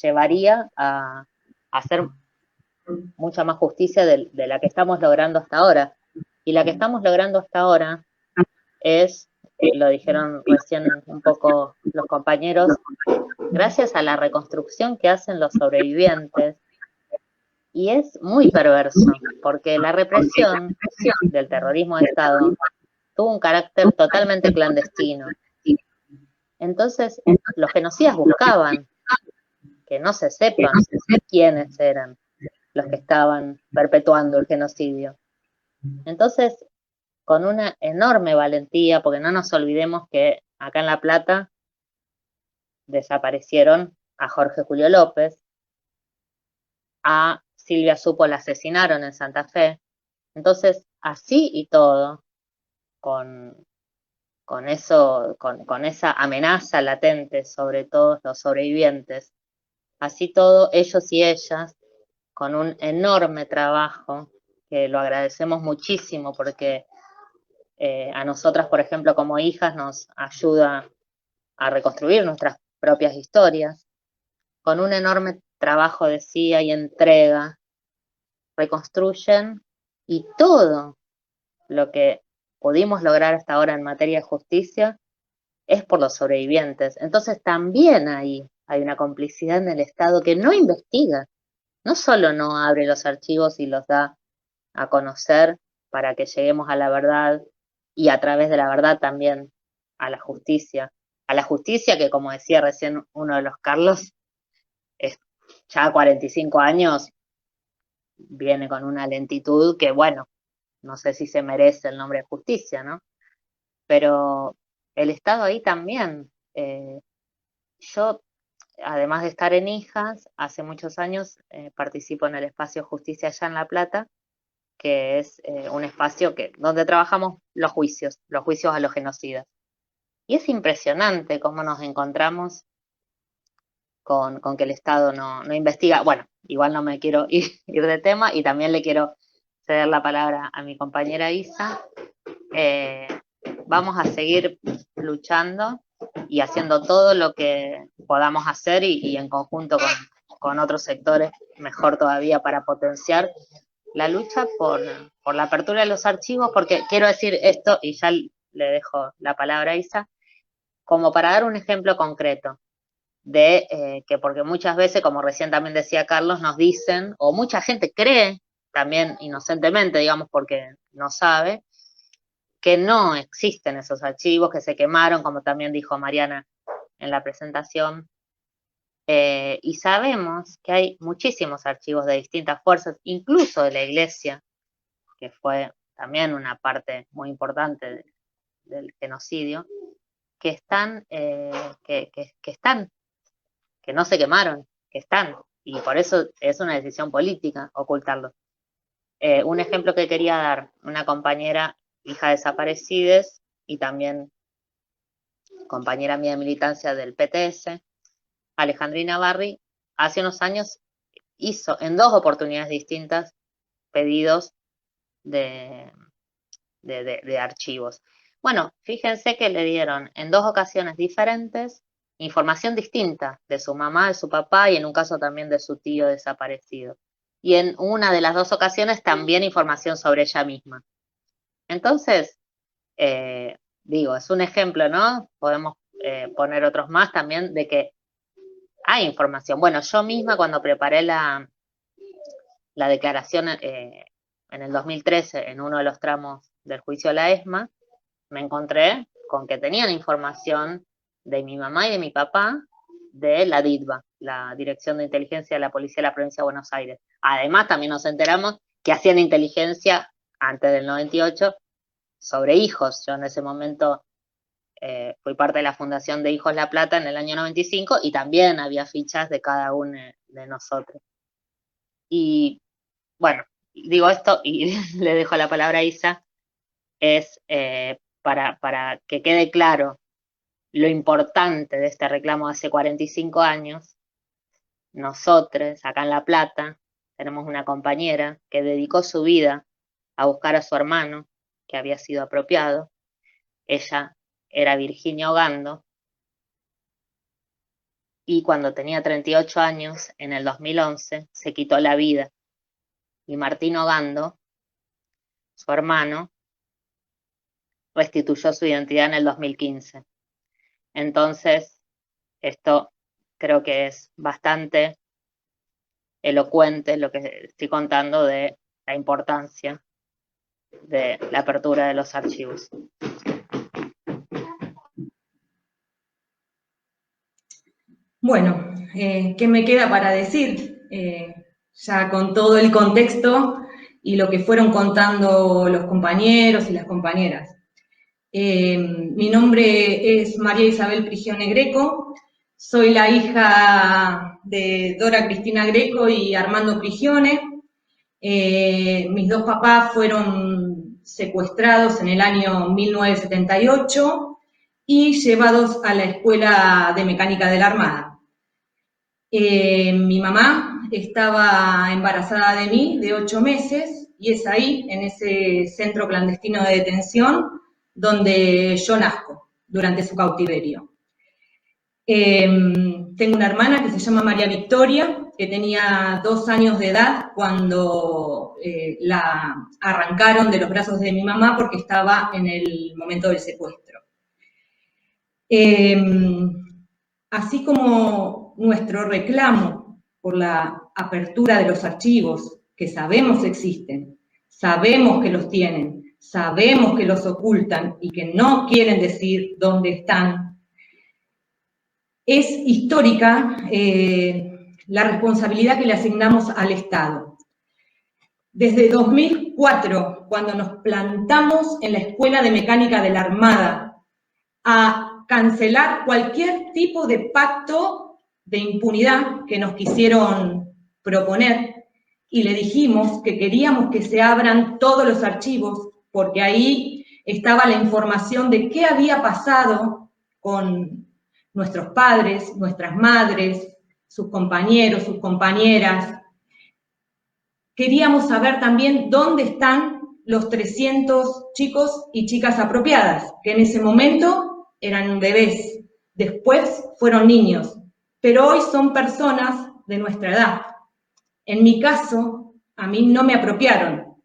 S5: llevaría a hacer mucha más justicia de la que estamos logrando hasta ahora. Y la que estamos logrando hasta ahora es, lo dijeron recién un poco los compañeros, gracias a la reconstrucción que hacen los sobrevivientes. Y es muy perverso, porque la represión del terrorismo de Estado tuvo un carácter totalmente clandestino. Entonces, los genocidas buscaban que no se sepan quiénes eran los que estaban perpetuando el genocidio. Entonces, con una enorme valentía, porque no nos olvidemos que acá en La Plata desaparecieron a Jorge Julio López, a Silvia Supo la asesinaron en Santa Fe. Entonces, así y todo, con esa amenaza latente sobre todos los sobrevivientes, así todo, ellos y ellas, con un enorme trabajo, que lo agradecemos muchísimo porque a nosotras, por ejemplo, como hijas, nos ayuda a reconstruir nuestras propias historias, con un enorme trabajo, decía, y entrega, reconstruyen, y todo lo que pudimos lograr hasta ahora en materia de justicia es por los sobrevivientes. Entonces también hay una complicidad en el Estado que no investiga, no solo no abre los archivos y los da a conocer para que lleguemos a la verdad y a través de la verdad también a la justicia que, como decía recién uno de los Carlos, ya a 45 años viene con una lentitud que, bueno, no sé si se merece el nombre de justicia, ¿no? Pero el Estado ahí también. Yo, además de estar en Hijas, hace muchos años participo en el espacio Justicia Allá en La Plata, que es un espacio donde trabajamos los juicios a los genocidas. Y es impresionante cómo nos encontramos con que el Estado no investiga. Bueno, igual no me quiero ir de tema y también le quiero ceder la palabra a mi compañera Isa. Vamos a seguir luchando y haciendo todo lo que podamos hacer y en conjunto con otros sectores, mejor todavía, para potenciar la lucha por la apertura de los archivos, porque quiero decir esto, y ya le dejo la palabra a Isa, como para dar un ejemplo concreto de que, porque muchas veces, como recién también decía Carlos, nos dicen, o mucha gente cree, también inocentemente, digamos, porque no sabe, que no existen esos archivos, que se quemaron, como también dijo Mariana en la presentación. Y sabemos que hay muchísimos archivos de distintas fuerzas, incluso de la Iglesia, que fue también una parte muy importante del genocidio, que están, que no se quemaron, que están, y por eso es una decisión política ocultarlos. Un ejemplo que quería dar, una compañera, hija de desaparecidos, y también compañera mía de militancia del PTS, Alejandrina Barri, hace unos años hizo en 2 oportunidades distintas pedidos de archivos. Bueno, fíjense que le dieron en 2 ocasiones diferentes información distinta de su mamá, de su papá y en un caso también de su tío desaparecido. Y en una de las 2 ocasiones también información sobre ella misma. Entonces, digo, es un ejemplo, ¿no? Podemos poner otros más también de que hay información. Bueno, yo misma cuando preparé la declaración en el 2013, en uno de los tramos del juicio a la ESMA, me encontré con que tenían información de mi mamá y de mi papá de la DITBA, la Dirección de Inteligencia de la Policía de la Provincia de Buenos Aires. Además, también nos enteramos que hacían inteligencia antes del 98 sobre hijos. Yo en ese momento fui parte de la fundación de Hijos La Plata en el año 95 y también había fichas de cada uno de nosotros. Y bueno, digo esto y le dejo la palabra a Isa, es para que quede claro lo importante de este reclamo de hace 45 años. Nosotros, acá en La Plata, tenemos una compañera que dedicó su vida a buscar a su hermano, que había sido apropiado. Ella era Virginia Ogando, y cuando tenía 38 años, en el 2011, se quitó la vida. Y Martín Ogando, su hermano, restituyó su identidad en el 2015. Entonces, esto creo que es bastante elocuente lo que estoy contando de la importancia de la apertura de los archivos.
S6: Bueno, ¿qué me queda para decir? Ya con todo el contexto y lo que fueron contando los compañeros y las compañeras. Mi nombre es María Isabel Prigione Greco, soy la hija de Dora Cristina Greco y Armando Prigione. Mis 2 papás fueron secuestrados en el año 1978 y llevados a la Escuela de Mecánica de la Armada. Mi mamá estaba embarazada de mí, de 8 meses, y es ahí, en ese centro clandestino de detención, donde yo nazco, durante su cautiverio. Tengo una hermana que se llama María Victoria, que tenía 2 años de edad cuando la arrancaron de los brazos de mi mamá porque estaba en el momento del secuestro. Así como nuestro reclamo por la apertura de los archivos, que sabemos existen, sabemos que los tienen, sabemos que los ocultan y que no quieren decir dónde están, es histórica la responsabilidad que le asignamos al Estado. Desde 2004, cuando nos plantamos en la Escuela de Mecánica de la Armada a cancelar cualquier tipo de pacto de impunidad que nos quisieron proponer, y le dijimos que queríamos que se abran todos los archivos, porque ahí estaba la información de qué había pasado con nuestros padres, nuestras madres, sus compañeros, sus compañeras. Queríamos saber también dónde están los 300 chicos y chicas apropiadas, que en ese momento eran bebés, después fueron niños, pero hoy son personas de nuestra edad. En mi caso, a mí no me apropiaron.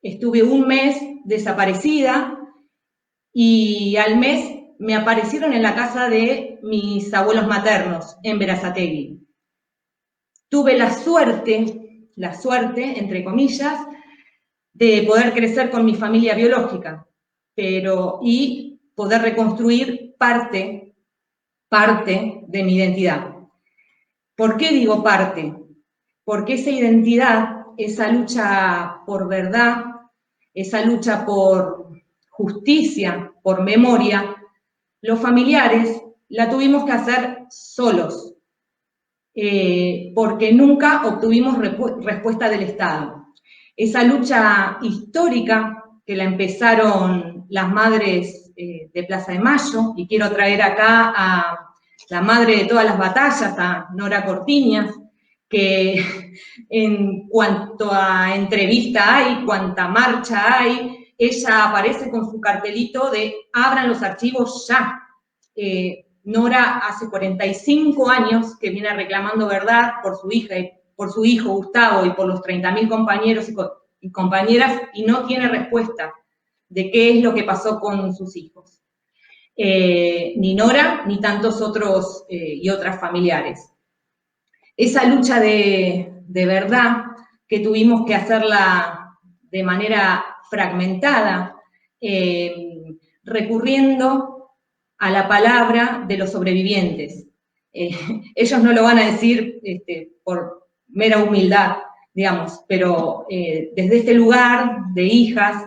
S6: Estuve 1 mes desaparecida y al mes me aparecieron en la casa de mis abuelos maternos, en Berazategui. Tuve la suerte, entre comillas, de poder crecer con mi familia biológica. y poder reconstruir parte de mi identidad. ¿Por qué digo parte? Porque esa identidad, esa lucha por verdad, esa lucha por justicia, por memoria, los familiares la tuvimos que hacer solos, porque nunca obtuvimos respuesta del Estado. Esa lucha histórica que la empezaron las madres de Plaza de Mayo, y quiero traer acá a la madre de todas las batallas, a Nora Cortiñas, que en cuanto a entrevista hay, cuanta marcha hay, ella aparece con su cartelito de abran los archivos ya. Nora hace 45 años que viene reclamando verdad por su hija y por su hijo Gustavo y por los 30.000 compañeros y compañeras, y no tiene respuesta de qué es lo que pasó con sus hijos. Ni Nora, ni tantos otros y otras familiares. Esa lucha de verdad que tuvimos que hacerla de manera fragmentada, recurriendo a la palabra de los sobrevivientes. Ellos no lo van a decir por mera humildad, digamos, pero desde este lugar de hijas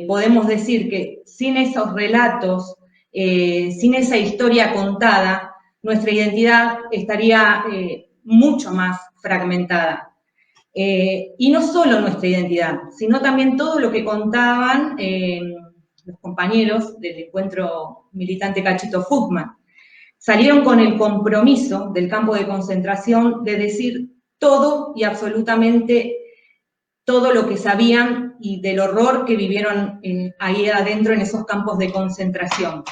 S6: podemos decir que sin esos relatos, sin esa historia contada, nuestra identidad estaría mucho más fragmentada. Y no solo nuestra identidad, sino también todo lo que contaban los compañeros del encuentro militante Cachito Fuchman. Salieron con el compromiso del campo de concentración de decir todo y absolutamente todo lo que sabían y del horror que vivieron ahí adentro en esos campos de concentración.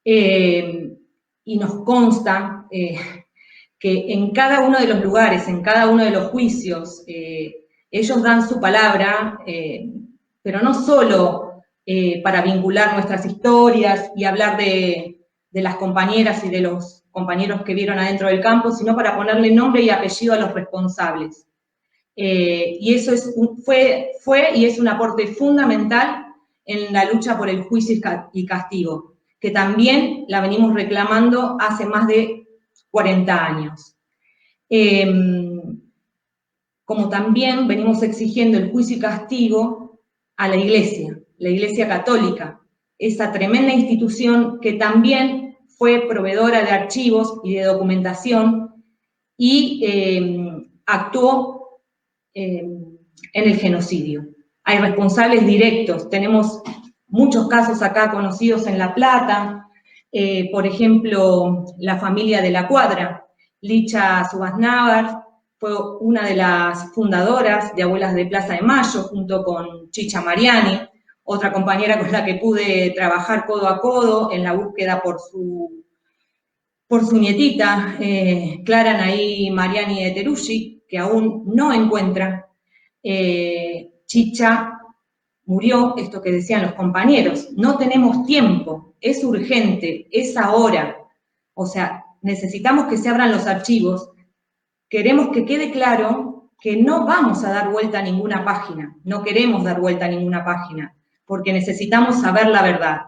S6: Y nos consta que en cada uno de los lugares, en cada uno de los juicios, ellos dan su palabra, pero no solo para vincular nuestras historias y hablar de las compañeras y de los compañeros que vieron adentro del campo, sino para ponerle nombre y apellido a los responsables. Y eso fue y es un aporte fundamental en la lucha por el juicio y castigo, que también la venimos reclamando hace más de 40 años. Como también venimos exigiendo el juicio y castigo a la Iglesia Católica, esa tremenda institución que también fue proveedora de archivos y de documentación y actuó en el genocidio. Hay responsables directos, tenemos muchos casos acá conocidos en La Plata, por ejemplo, la familia de La Cuadra. Licha Subasnávar fue una de las fundadoras de Abuelas de Plaza de Mayo, junto con Chicha Mariani, otra compañera con la que pude trabajar codo a codo en la búsqueda por su nietita, Clara Naí Mariani de Teruggi, que aún no encuentra. Chicha murió, esto que decían los compañeros, no tenemos tiempo, es urgente, es ahora. O sea, necesitamos que se abran los archivos. Queremos que quede claro que no vamos a dar vuelta a ninguna página, no queremos dar vuelta a ninguna página, porque necesitamos saber la verdad.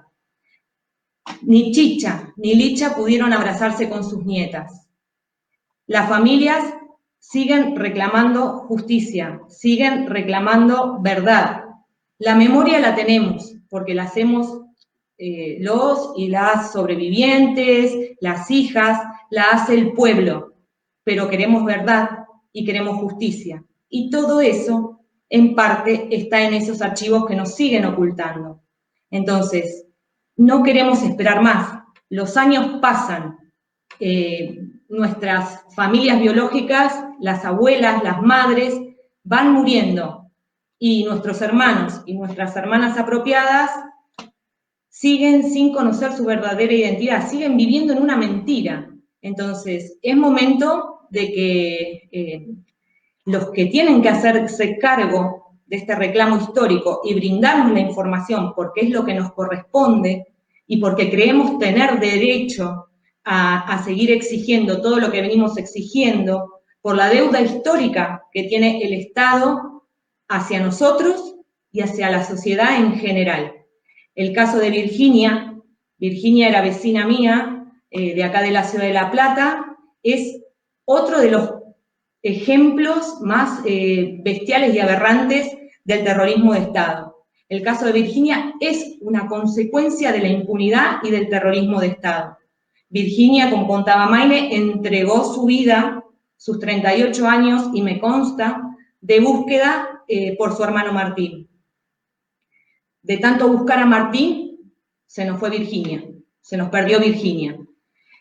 S6: Ni Chicha ni Licha pudieron abrazarse con sus nietas. Las familias siguen reclamando justicia, siguen reclamando verdad. La memoria la tenemos, porque la hacemos los y las sobrevivientes, las hijas, la hace el pueblo, pero queremos verdad y queremos justicia. Y todo eso, en parte, está en esos archivos que nos siguen ocultando. Entonces, no queremos esperar más. Los años pasan. Nuestras familias biológicas, las abuelas, las madres, van muriendo. Y nuestros hermanos y nuestras hermanas apropiadas siguen sin conocer su verdadera identidad, siguen viviendo en una mentira. Entonces, es momento de que los que tienen que hacerse cargo de este reclamo histórico y brindarnos la información porque es lo que nos corresponde y porque creemos tener derecho a seguir exigiendo todo lo que venimos exigiendo por la deuda histórica que tiene el Estado hacia nosotros y hacia la sociedad en general. El caso de Virginia, Virginia era vecina mía, de acá de la ciudad de La Plata, es otro de los ejemplos más bestiales y aberrantes del terrorismo de Estado. El caso de Virginia es una consecuencia de la impunidad y del terrorismo de Estado. Virginia, como contaba Maile, entregó su vida, sus 38 años, y me consta, de búsqueda por su hermano Martín. De tanto buscar a Martín, se nos fue Virginia, se nos perdió Virginia.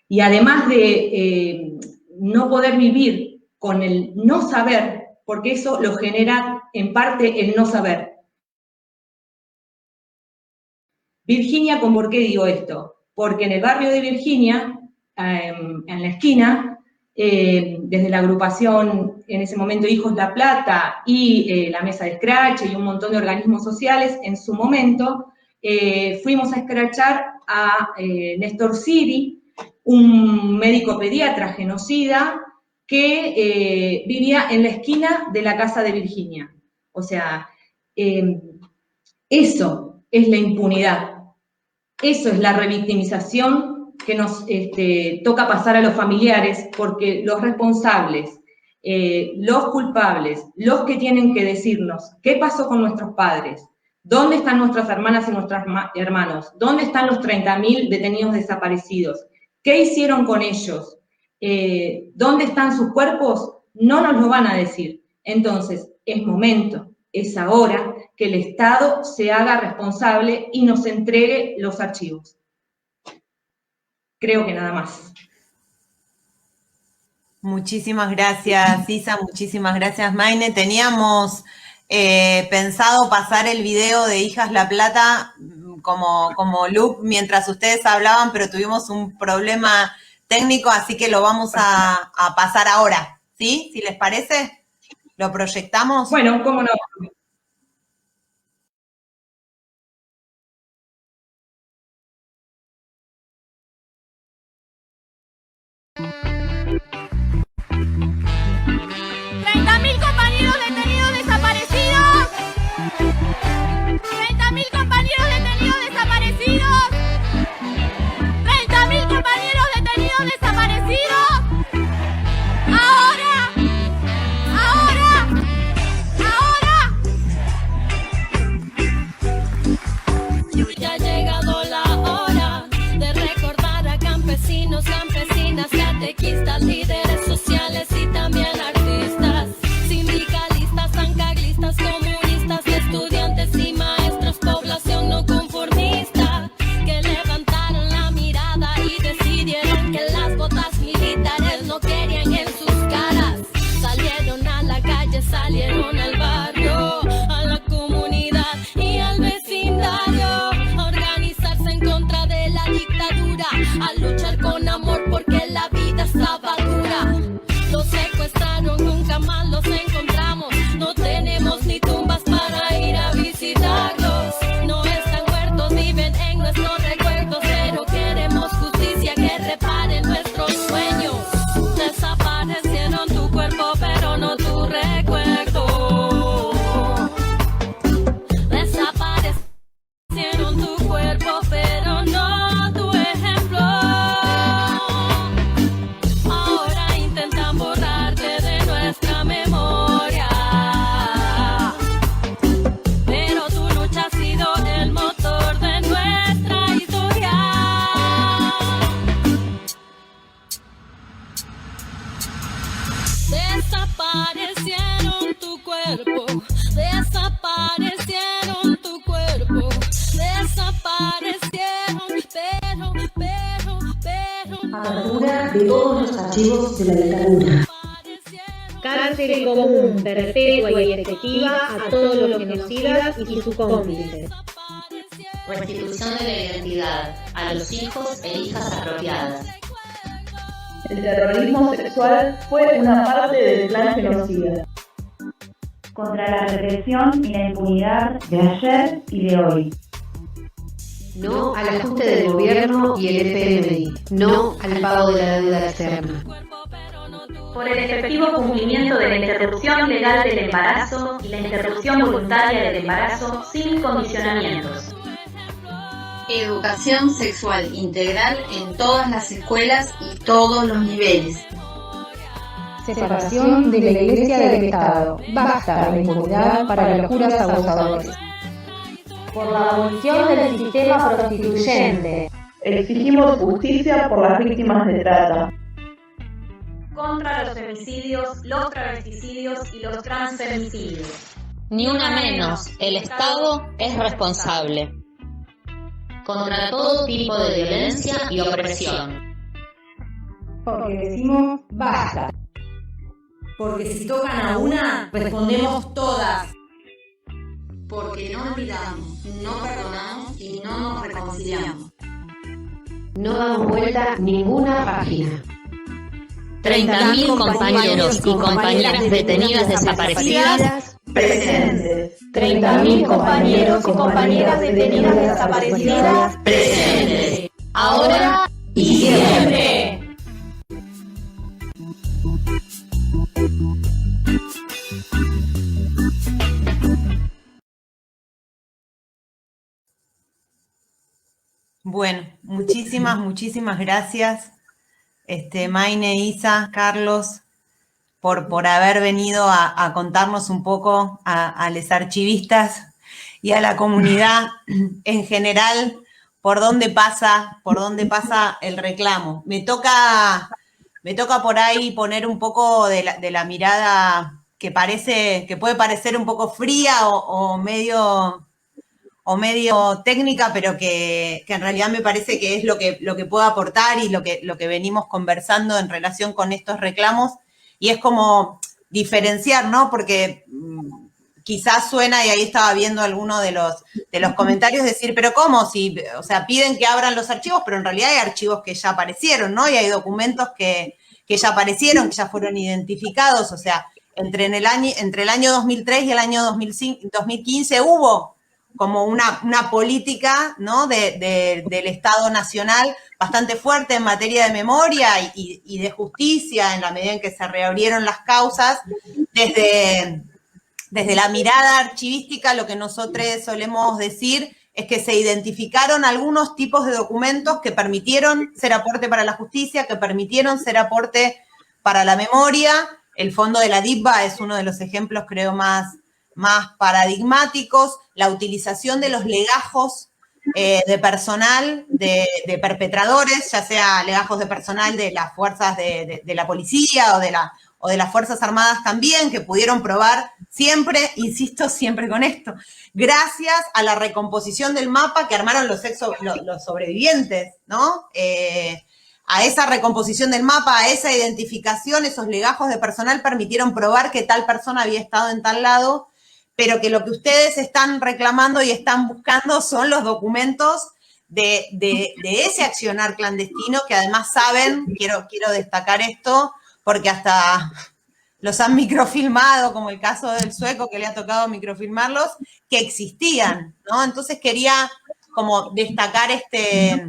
S6: Y además de no poder vivir con el no saber, porque eso lo genera en parte el no saber. Virginia, ¿por qué digo esto? Porque en el barrio de Virginia, en la esquina, desde la agrupación, en ese momento Hijos La Plata, y la Mesa de Scratch y un montón de organismos sociales, en su momento, fuimos a escrachar a Néstor Siri, un médico pediatra genocida que vivía en la esquina de la casa de Virginia. O sea, eso es la impunidad, eso es la revictimización que nos toca pasar a los familiares, porque los responsables, los culpables, los que tienen que decirnos qué pasó con nuestros padres, dónde están nuestras hermanas y nuestros hermanos, dónde están los 30.000 detenidos desaparecidos, qué hicieron con ellos, dónde están sus cuerpos, no nos lo van a decir. Entonces, es momento, es ahora que el Estado se haga responsable y nos entregue los archivos. Creo que nada más.
S2: Muchísimas gracias, Isa, muchísimas gracias, Maine. Teníamos pensado pasar el video de Hijas La Plata como loop mientras ustedes hablaban, pero tuvimos un problema técnico, así que lo vamos a pasar ahora, ¿sí? Si les parece, ¿lo proyectamos?
S6: Bueno, cómo no.
S7: Campesinas, catequistas, líderes sociales y también artistas, sindicalistas, zancaglistas, comunistas, estudiantes y maestros, población no conformista, que levantaron la mirada y decidieron que las botas militares no querían en sus caras. Salieron a la calle, salieron al barrio, a la comunidad y al vecindario, a organizarse en contra de la dictadura, a luchar con amor porque la vida estaba dura. Los secuestraron, nunca más los encontramos. No tenemos ni tumbas para ir a visitarlos. No están muertos, viven en nuestros recuerdos, pero queremos justicia que repare nuestros sueños. Desaparecieron tu cuerpo, pero no tu recuerdo. Desaparecieron tu cuerpo, pero no tu ejemplo. Ahora intentan borrarte de nuestra memoria, pero tu lucha ha sido el motor de nuestra historia. Desaparecieron tu cuerpo, desaparecieron tu cuerpo, desaparecieron, pero.
S8: Apertura de todos los archivos de la dictadura.
S9: Cárcel común, perpetua y efectiva a todos los genocidas y sus cómplices.
S10: Restitución de la identidad a los hijos e hijas apropiadas.
S11: El terrorismo sexual fue una parte del plan genocida.
S12: Contra la represión y la impunidad de ayer y de hoy.
S13: No al ajuste del gobierno y el FMI. No al pago de la deuda externa.
S14: Por el efectivo cumplimiento de la interrupción legal del embarazo y la interrupción voluntaria del embarazo sin condicionamientos.
S15: Educación sexual integral en todas las escuelas y todos los niveles.
S13: Separación de la Iglesia del Estado. Basta de impunidad para los curas abusadores. Por la abolición del sistema prostituyente.
S11: Exigimos justicia por las víctimas de trata.
S14: Contra los femicidios, los travesticidios y los transfemicidios.
S10: Ni una menos, el Estado es responsable. Contra todo tipo de violencia y opresión.
S13: Porque decimos basta.
S16: Porque si tocan a una, respondemos todas.
S15: Porque no olvidamos, no perdonamos y no nos reconciliamos.
S13: No damos vuelta ninguna página.
S10: 30.000 compañeros y compañeras detenidas desaparecidas.
S16: Presentes.
S14: 30.000 compañeros y compañeras detenidas desaparecidas.
S10: Presentes. Ahora y siempre.
S2: Bueno, muchísimas gracias, Maine, Isa, Carlos, por haber venido a contarnos un poco a los archivistas y a la comunidad en general por dónde pasa el reclamo. Me toca por ahí poner un poco de la mirada que puede parecer un poco fría o medio técnica, pero que en realidad me parece que es lo que puedo aportar y lo que venimos conversando en relación con estos reclamos, y es como diferenciar, ¿no? Porque quizás suena, y ahí estaba viendo alguno de los comentarios, decir, pero ¿cómo? O sea, piden que abran los archivos, pero en realidad hay archivos que ya aparecieron, ¿no? Y hay documentos que ya aparecieron, que ya fueron identificados, o sea, entre el año 2003 y el año 2015 hubo como una política, ¿no? del Estado Nacional bastante fuerte en materia de memoria y de justicia, en la medida en que se reabrieron las causas. Desde la mirada archivística, lo que nosotros solemos decir es que se identificaron algunos tipos de documentos que permitieron ser aporte para la justicia, que permitieron ser aporte para la memoria. El fondo de la DIPBA es uno de los ejemplos, creo, más paradigmáticos. La utilización de los legajos de personal de perpetradores, ya sea legajos de personal de las fuerzas de la policía o de las Fuerzas Armadas también, que pudieron probar siempre, insisto, siempre con esto, gracias a la recomposición del mapa que armaron los sobrevivientes, ¿no? A esa recomposición del mapa, a esa identificación, esos legajos de personal permitieron probar que tal persona había estado en tal lado, pero que lo que ustedes están reclamando y están buscando son los documentos de ese accionar clandestino, que además saben, quiero destacar esto, porque hasta los han microfilmado, como el caso del sueco que le ha tocado microfilmarlos, que existían, ¿no? Entonces quería como destacar este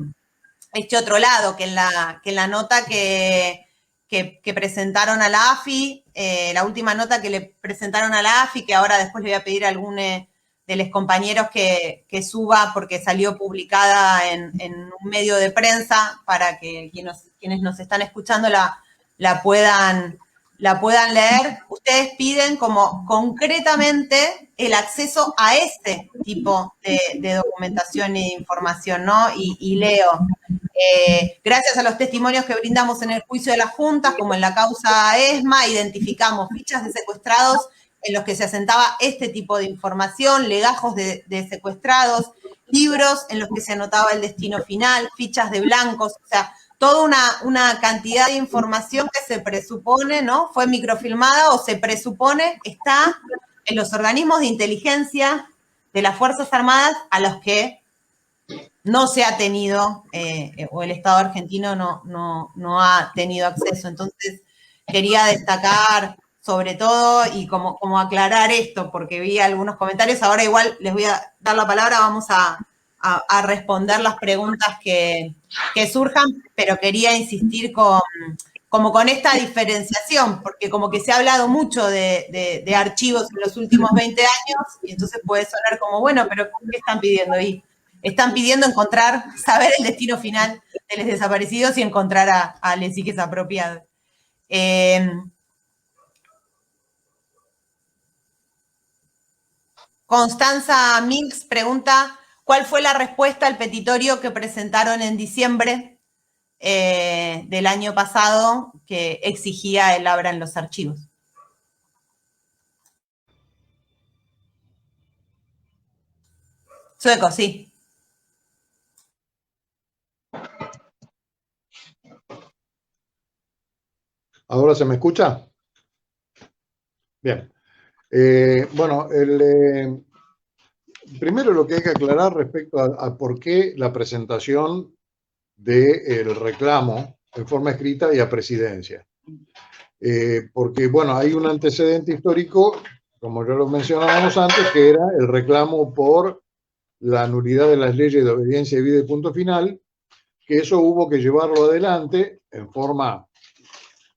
S2: otro lado, que en la nota que presentaron a la AFI, la última nota que le presentaron a la AFI, que ahora después le voy a pedir a algún de los compañeros que suba, porque salió publicada en un medio de prensa, para que quienes nos están escuchando la puedan leer. Ustedes piden como concretamente el acceso a este tipo de documentación y de información, ¿no? Y leo. Gracias a los testimonios que brindamos en el juicio de las juntas, como en la causa ESMA, identificamos fichas de secuestrados en los que se asentaba este tipo de información, legajos de secuestrados, libros en los que se anotaba el destino final, fichas de blancos, o sea, toda una cantidad de información que se presupone, ¿no? Fue microfilmada o se presupone está en los organismos de inteligencia de las Fuerzas Armadas, a los que no se ha tenido, o el Estado argentino no ha tenido acceso. Entonces, quería destacar sobre todo y como aclarar esto, porque vi algunos comentarios. Ahora igual les voy a dar la palabra, vamos a responder las preguntas que surjan, pero quería insistir como con esta diferenciación, porque como que se ha hablado mucho de archivos en los últimos 20 años, y entonces puede sonar como, bueno, pero ¿qué están pidiendo? Y Están pidiendo saber el destino final de los desaparecidos y encontrar a les psiques apropiados. Constanza Mix pregunta, ¿cuál fue la respuesta al petitorio que presentaron en diciembre del año pasado que exigía el abran los archivos? Sueco, sí.
S3: ¿Ahora se me escucha? Bien. Bueno, primero lo que hay que aclarar respecto a por qué la presentación del reclamo en forma escrita y a presidencia. Porque, bueno, hay un antecedente histórico, como ya lo mencionábamos antes, que era el reclamo por la nulidad de las leyes de obediencia debida y punto final, que eso hubo que llevarlo adelante en forma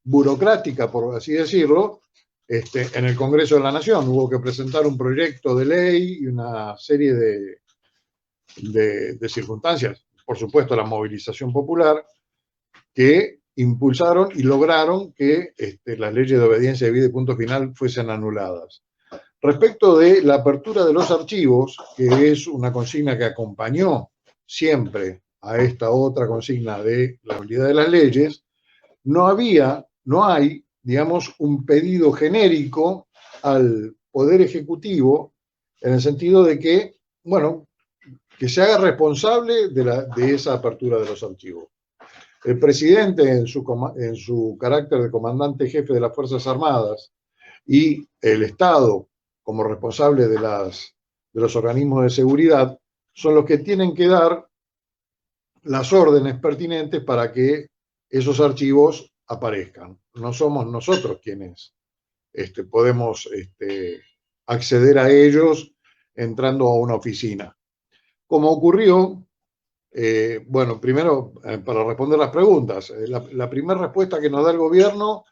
S3: burocrática, por así decirlo, en el Congreso de la Nación. Hubo que presentar un proyecto de ley y una serie de circunstancias, por supuesto la movilización popular, que impulsaron y lograron que las leyes de obediencia debida y punto final fuesen anuladas. Respecto de la apertura de los archivos, que es una consigna que acompañó siempre a esta otra consigna de la nulidad de las leyes, no hay, digamos, un pedido genérico al Poder Ejecutivo en el sentido de que, bueno, que se haga responsable de esa apertura de los archivos. El presidente, en su carácter de comandante jefe de las Fuerzas Armadas, y el Estado, como responsable de los organismos de seguridad, son los que tienen que dar las órdenes pertinentes para que esos archivos aparezcan. No somos nosotros quienes podemos acceder a ellos entrando a una oficina. Como ocurrió, bueno, primero, para responder las preguntas, la primera respuesta que nos da el gobierno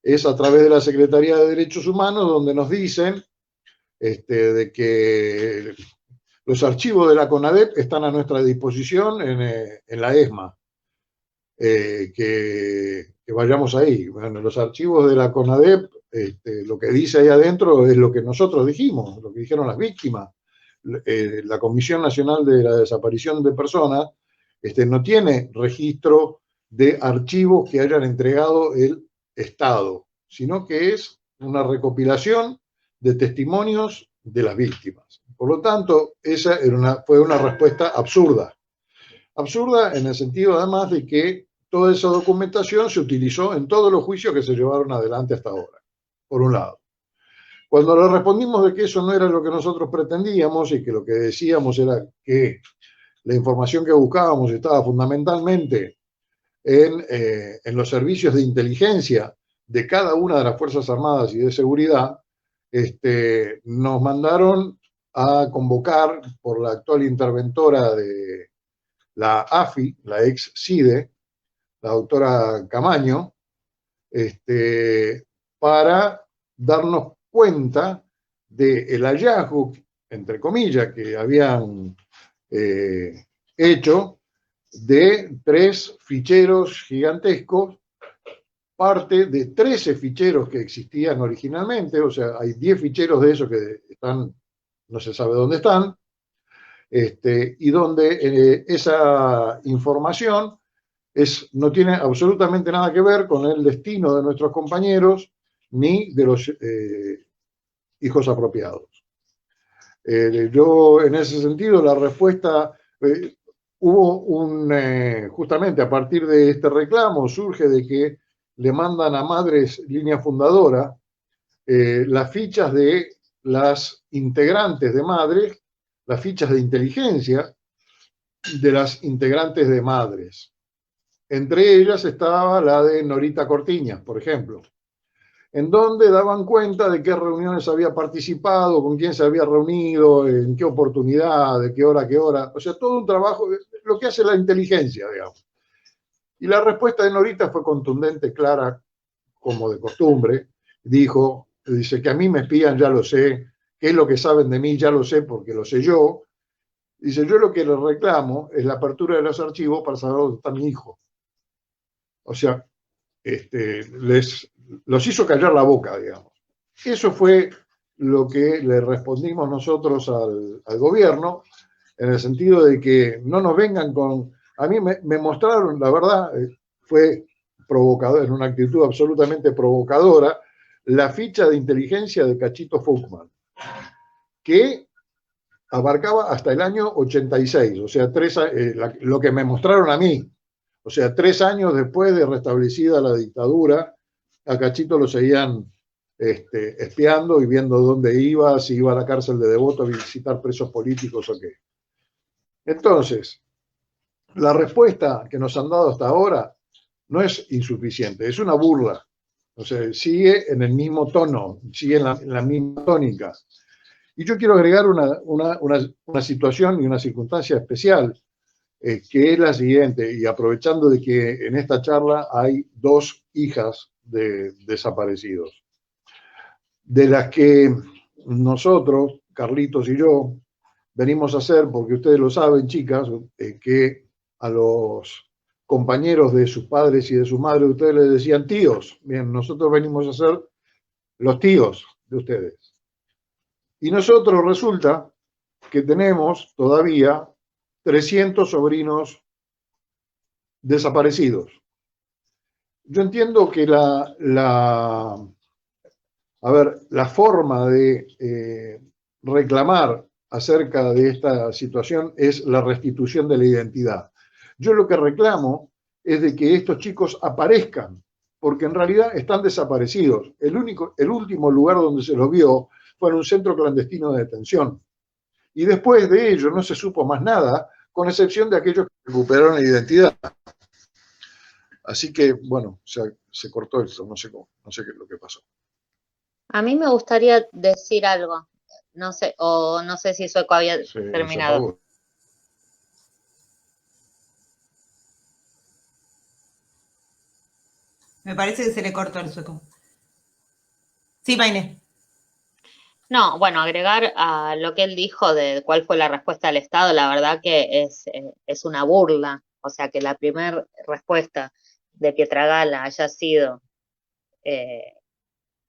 S3: es a través de la Secretaría de Derechos Humanos, donde nos dicen de que los archivos de la CONADEP están a nuestra disposición en la ESMA, que vayamos ahí. Bueno, los archivos de la CONADEP, lo que dice ahí adentro es lo que nosotros dijimos, lo que dijeron las víctimas. La Comisión Nacional de la Desaparición de Personas no tiene registro de archivos que hayan entregado el Estado, sino que es una recopilación de testimonios de las víctimas. Por lo tanto, esa fue una respuesta absurda. Absurda en el sentido además de que toda esa documentación se utilizó en todos los juicios que se llevaron adelante hasta ahora, por un lado. Cuando le respondimos de que eso no era lo que nosotros pretendíamos y que lo que decíamos era que la información que buscábamos estaba fundamentalmente en los servicios de inteligencia de cada una de las Fuerzas Armadas y de seguridad, nos mandaron a convocar por la actual interventora de la AFI, la ex CIDE, la doctora Camaño, para darnos cuenta del hallazgo, entre comillas, que habían hecho de 3 ficheros gigantescos, parte de 13 ficheros que existían originalmente, o sea, hay 10 ficheros de esos que están, no se sabe dónde están, y donde esa información no tiene absolutamente nada que ver con el destino de nuestros compañeros ni de los hijos apropiados. Yo, en ese sentido, la respuesta, justamente a partir de este reclamo, surge de que le mandan a Madres Línea Fundadora las fichas de las integrantes de Madres, las fichas de inteligencia de las integrantes de Madres. Entre ellas estaba la de Norita Cortiñas, por ejemplo, en donde daban cuenta de qué reuniones había participado, con quién se había reunido, en qué oportunidad, de qué hora a qué hora. O sea, todo un trabajo, lo que hace la inteligencia, digamos. Y la respuesta de Norita fue contundente, clara, como de costumbre. Dice que a mí me espían, ya lo sé, qué es lo que saben de mí, ya lo sé porque lo sé yo, Dice, yo lo que le reclamo es la apertura de los archivos para saber dónde está mi hijo. O sea, los hizo callar la boca, digamos. Eso fue lo que le respondimos nosotros al gobierno, en el sentido de que no nos vengan con... A mí me mostraron, la verdad, fue provocador, en una actitud absolutamente provocadora, la ficha de inteligencia de Cachito Fuchman, que abarcaba hasta el año 86, o sea, lo que me mostraron a mí, o sea, 3 años después de restablecida la dictadura, a Cachito lo seguían espiando y viendo dónde iba, si iba a la cárcel de Devoto a visitar presos políticos o qué. Entonces, la respuesta que nos han dado hasta ahora no es insuficiente, es una burla. O sea, sigue en el mismo tono, sigue en la misma tónica. Y yo quiero agregar una situación y una circunstancia especial, que es la siguiente, y aprovechando de que en esta charla hay 2 hijas de desaparecidos, de las que nosotros, Carlitos y yo, venimos a hacer, porque ustedes lo saben, chicas, que a los compañeros de sus padres y de sus madres, ustedes les decían tíos. Bien, nosotros venimos a ser los tíos de ustedes. Y nosotros resulta que tenemos todavía 300 sobrinos desaparecidos. Yo entiendo que la forma de reclamar acerca de esta situación es la restitución de la identidad. Yo lo que reclamo es de que estos chicos aparezcan, porque en realidad están desaparecidos. El último lugar donde se los vio fue en un centro clandestino de detención. Y después de ello no se supo más nada, con excepción de aquellos que recuperaron la identidad. Así que, bueno, se cortó esto, no sé qué es lo que pasó.
S5: A mí me gustaría decir algo, no sé si Sueco había terminado.
S2: Me parece que se le cortó el Sueco. Sí, Mayne.
S5: No, bueno, agregar a lo que él dijo de cuál fue la respuesta del Estado, la verdad que es una burla. O sea, que la primera respuesta de Pietragala haya sido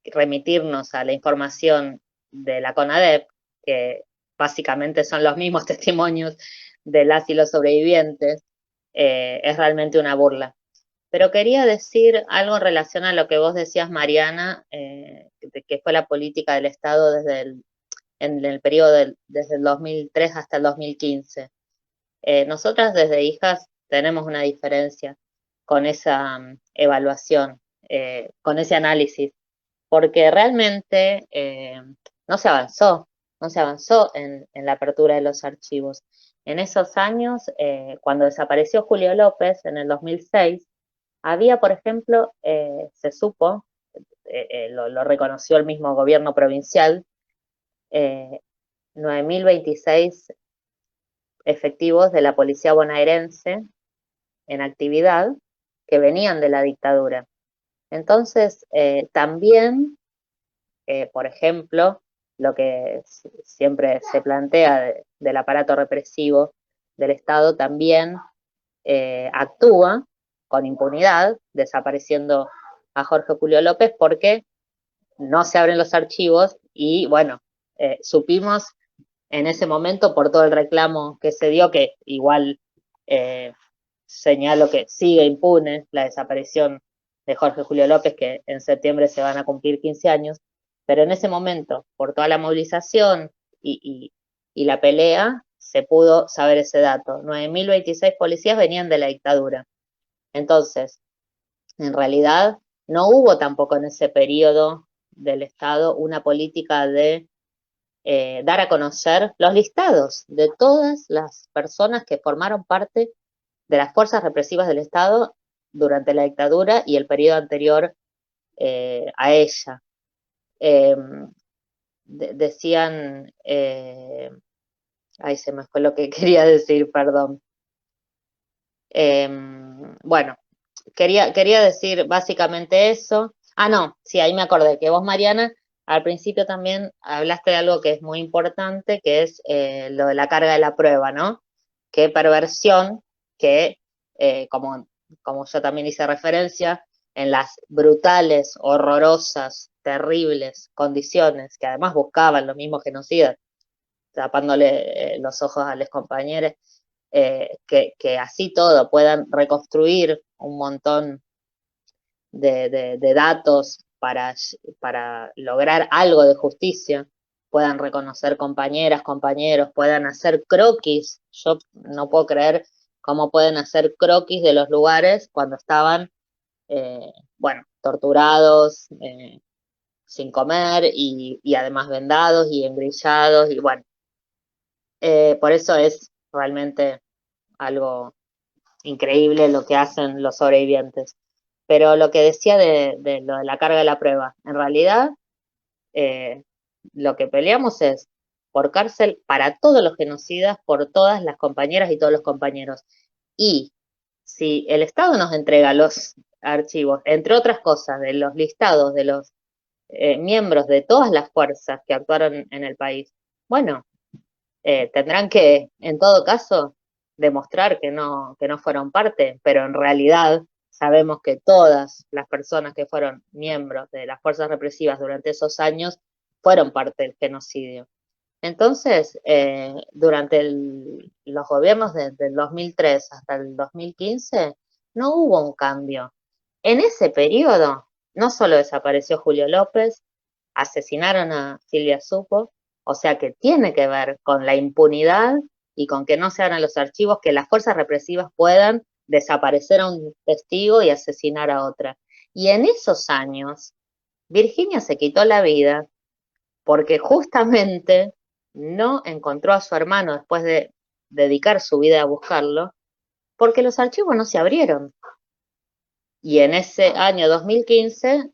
S5: remitirnos a la información de la CONADEP, que básicamente son los mismos testimonios de las y los sobrevivientes, es realmente una burla. Pero quería decir algo en relación a lo que vos decías, Mariana, que fue la política del Estado en el periodo desde el 2003 hasta el 2015. Nosotras desde Hijas tenemos una diferencia con esa evaluación, con ese análisis, porque realmente no se avanzó en la apertura de los archivos. En esos años, cuando desapareció Julio López en el 2006, había, por ejemplo, se supo, lo reconoció el mismo gobierno provincial, 9.026 efectivos de la policía bonaerense en actividad que venían de la dictadura. Entonces, también, por ejemplo, lo que siempre se plantea del aparato represivo del Estado también actúa con impunidad, desapareciendo a Jorge Julio López porque no se abren los archivos y, bueno, supimos en ese momento por todo el reclamo que se dio, que igual señalo que sigue impune la desaparición de Jorge Julio López, que en septiembre se van a cumplir 15 años, pero en ese momento, por toda la movilización y la pelea, se pudo saber ese dato. 9.026 policías venían de la dictadura. Entonces, en realidad, no hubo tampoco en ese periodo del Estado una política de dar a conocer los listados de todas las personas que formaron parte de las fuerzas represivas del Estado durante la dictadura y el periodo anterior a ella. Decían, se me fue lo que quería decir, perdón. Bueno, quería decir básicamente eso. No, sí, ahí me acordé que vos, Mariana, al principio también hablaste de algo que es muy importante, que es lo de la carga de la prueba, ¿no? Qué perversión que, como yo también hice referencia, en las brutales, horrorosas, terribles condiciones que además buscaban los mismos genocidas, tapándole los ojos a los compañeros, que así todo puedan reconstruir un montón de datos para lograr algo de justicia, puedan reconocer compañeras, compañeros, puedan hacer croquis. Yo no puedo creer cómo pueden hacer croquis de los lugares cuando estaban, torturados, sin comer y además vendados y engrillados y bueno. Por eso es realmente algo increíble lo que hacen los sobrevivientes. Pero lo que decía de lo de la carga de la prueba, en realidad lo que peleamos es por cárcel para todos los genocidas, por todas las compañeras y todos los compañeros. Y si el Estado nos entrega los archivos, entre otras cosas, de los listados de los miembros de todas las fuerzas que actuaron en el país, bueno, tendrán que, en todo caso, demostrar que no fueron parte, pero en realidad sabemos que todas las personas que fueron miembros de las fuerzas represivas durante esos años fueron parte del genocidio. Entonces, durante los gobiernos del 2003 hasta el 2015, no hubo un cambio. En ese periodo, no solo desapareció Julio López, asesinaron a Silvia Zupo, o sea que tiene que ver con la impunidad y con que no se abran los archivos, que las fuerzas represivas puedan desaparecer a un testigo y asesinar a otra. Y en esos años, Virginia se quitó la vida porque justamente no encontró a su hermano después de dedicar su vida a buscarlo, porque los archivos no se abrieron. Y en ese año 2015,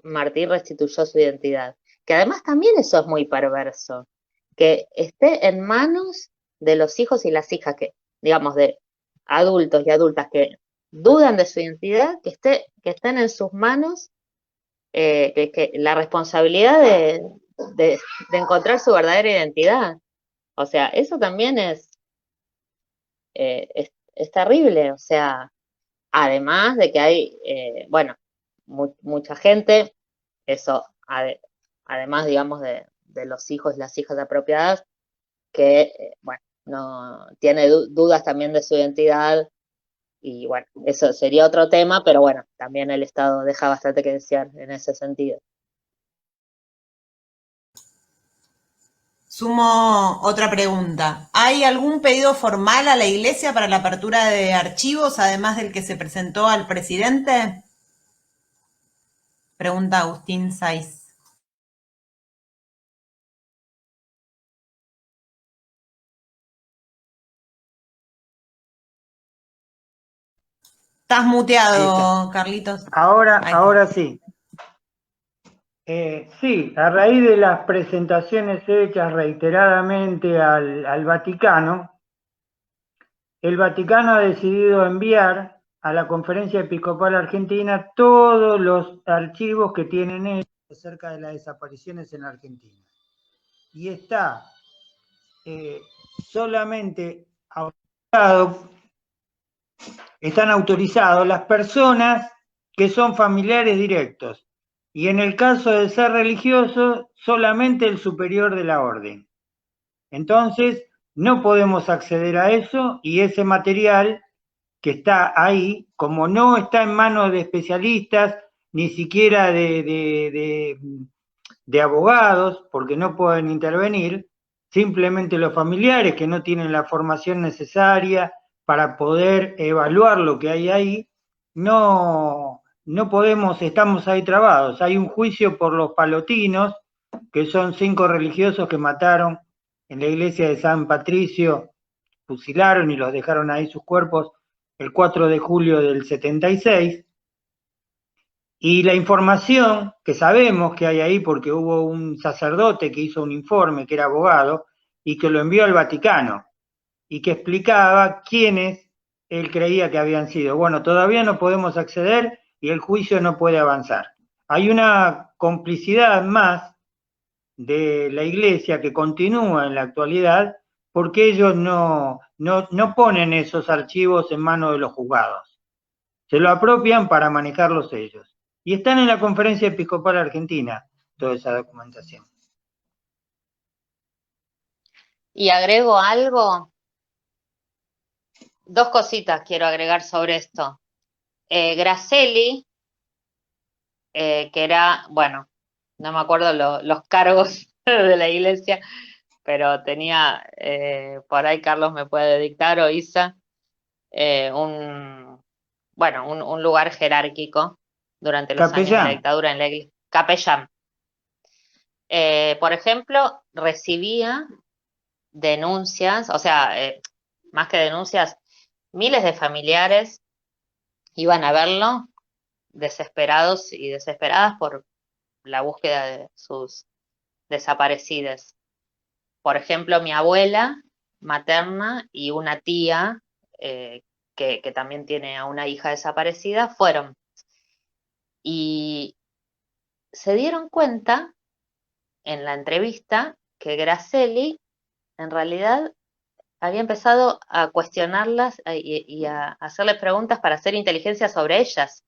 S5: Martín restituyó su identidad. Que además también eso es muy perverso, que esté en manos de los hijos y las hijas, que digamos de adultos y adultas que dudan de su identidad, que estén en sus manos que la responsabilidad de encontrar su verdadera identidad. O sea, eso también es terrible. O sea, además de que hay, mucha gente, eso, además, digamos, de los hijos y las hijas apropiadas, que, no tiene dudas también de su identidad, y bueno, eso sería otro tema, pero bueno, también el Estado deja bastante que desear en ese sentido.
S2: Sumo otra pregunta. ¿Hay algún pedido formal a la Iglesia para la apertura de archivos, además del que se presentó al presidente? Pregunta Agustín Saiz. Estás muteado, Carlitos.
S4: Ahora sí. Sí, a raíz de las presentaciones hechas reiteradamente al Vaticano, el Vaticano ha decidido enviar a la Conferencia Episcopal Argentina todos los archivos que tienen ellos acerca de las desapariciones en Argentina. Y está solamente están autorizados las personas que son familiares directos. Y en el caso de ser religioso, solamente el superior de la orden. Entonces, no podemos acceder a eso y ese material que está ahí, como no está en manos de especialistas, ni siquiera de abogados, porque no pueden intervenir, simplemente los familiares que no tienen la formación necesaria para poder evaluar lo que hay ahí, no podemos, estamos ahí trabados. Hay un juicio por los palotinos, que son 5 religiosos que mataron en la iglesia de San Patricio, fusilaron y los dejaron ahí sus cuerpos el 4 de julio del 76. Y la información que sabemos que hay ahí, porque hubo un sacerdote que hizo un informe, que era abogado, y que lo envió al Vaticano, y que explicaba quiénes él creía que habían sido. Bueno, todavía no podemos acceder y el juicio no puede avanzar. Hay una complicidad más de la iglesia que continúa en la actualidad, porque ellos no ponen esos archivos en manos de los juzgados. Se lo apropian para manejarlos ellos. Y están en la Conferencia Episcopal Argentina, toda esa documentación.
S5: Y agrego algo, 2 cositas quiero agregar sobre esto. Gracelli, que era, bueno, no me acuerdo los cargos de la iglesia, pero tenía, por ahí Carlos me puede dictar, o Isa, un lugar jerárquico durante los años de la dictadura en la iglesia. Capellán. Por ejemplo, recibía denuncias, o sea, más que denuncias, miles de familiares iban a verlo desesperados y desesperadas por la búsqueda de sus desaparecidas. Por ejemplo, mi abuela materna y una tía que también tiene a una hija desaparecida fueron. Y se dieron cuenta en la entrevista que Gracelli en realidad había empezado a cuestionarlas y a hacerles preguntas para hacer inteligencia sobre ellas.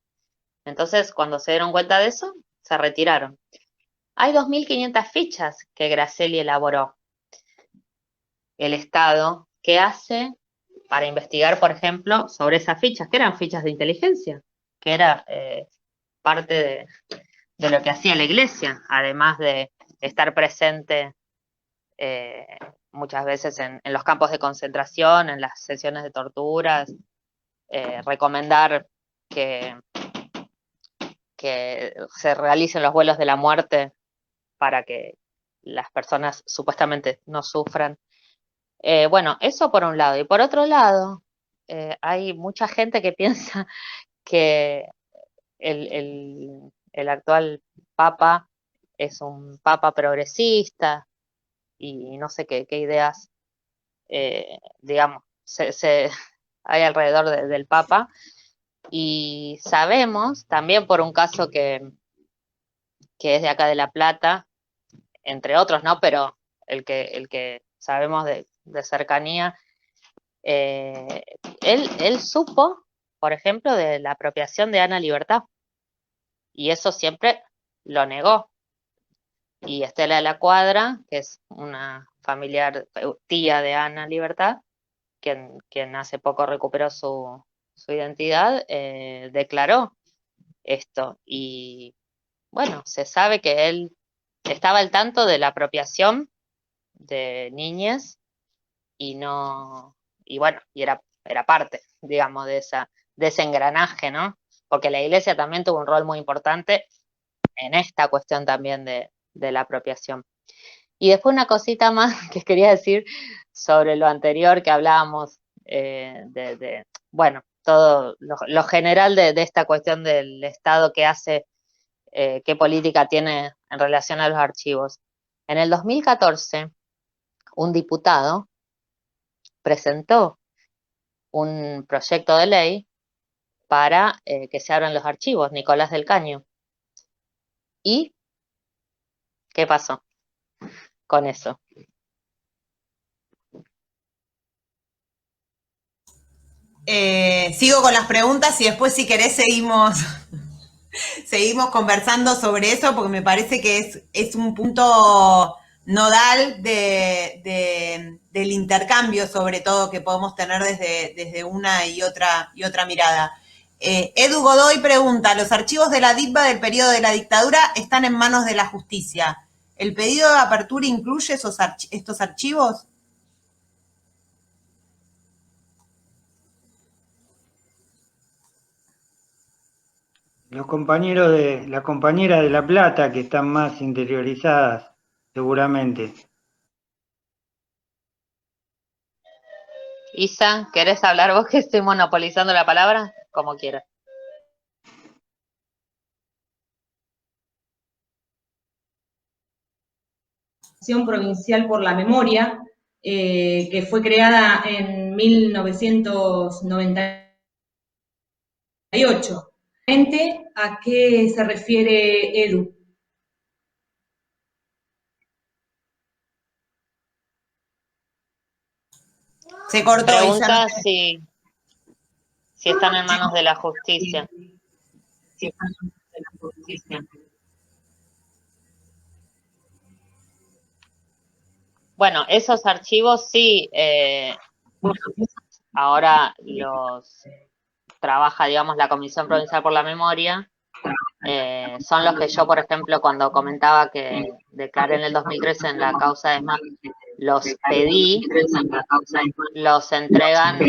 S5: Entonces, cuando se dieron cuenta de eso, se retiraron. Hay 2.500 fichas que Gracelli elaboró. El Estado, ¿qué hace para investigar, por ejemplo, sobre esas fichas? Que eran fichas de inteligencia, que era parte de lo que hacía la Iglesia, además de estar presente muchas veces en los campos de concentración, en las sesiones de torturas, recomendar que se realicen los vuelos de la muerte para que las personas supuestamente no sufran. Bueno, eso por un lado. Y por otro lado, hay mucha gente que piensa que el actual Papa es un Papa progresista y no sé qué ideas, digamos, hay alrededor del Papa. Y sabemos, también por un caso que es de acá de La Plata, entre otros, ¿no? Pero el que sabemos de cercanía, él supo, por ejemplo, de la apropiación de Ana Libertad, y eso siempre lo negó. Y Estela de la Cuadra, que es una familiar, tía de Ana Libertad, quien hace poco recuperó su identidad, declaró esto. Y bueno, se sabe que él estaba al tanto de la apropiación de niñas y era parte, digamos, de ese engranaje, ¿no? Porque la Iglesia también tuvo un rol muy importante en esta cuestión también de la apropiación. Y después una cosita más que quería decir sobre lo anterior que hablábamos, todo lo general de esta cuestión del Estado que hace, qué política tiene en relación a los archivos. En el 2014, un diputado presentó un proyecto de ley para que se abran los archivos, Nicolás del Caño. ¿Y qué pasó con eso?
S2: Sigo con las preguntas y después, si querés, seguimos conversando sobre eso, porque me parece que es un punto nodal del intercambio, sobre todo, que podemos tener desde una y otra mirada. Edu Godoy pregunta: los archivos de la DITBA del periodo de la dictadura están en manos de la justicia. ¿El pedido de apertura incluye estos archivos?
S4: Los compañeros la compañera de La Plata, que están más interiorizadas, seguramente.
S5: Isa, ¿querés hablar vos, que estoy monopolizando la palabra? Como quieras.
S6: Provincial por la Memoria, que fue creada en 1998. ¿A qué se refiere Edu?
S2: Se cortó.
S5: Pregunta si están en manos de la justicia. Bueno, esos archivos sí, ahora los trabaja, digamos, la Comisión Provincial por la Memoria. Son los que yo, por ejemplo, cuando comentaba que declaré en el 2013 en la causa de ESMAD, los pedí, los entregan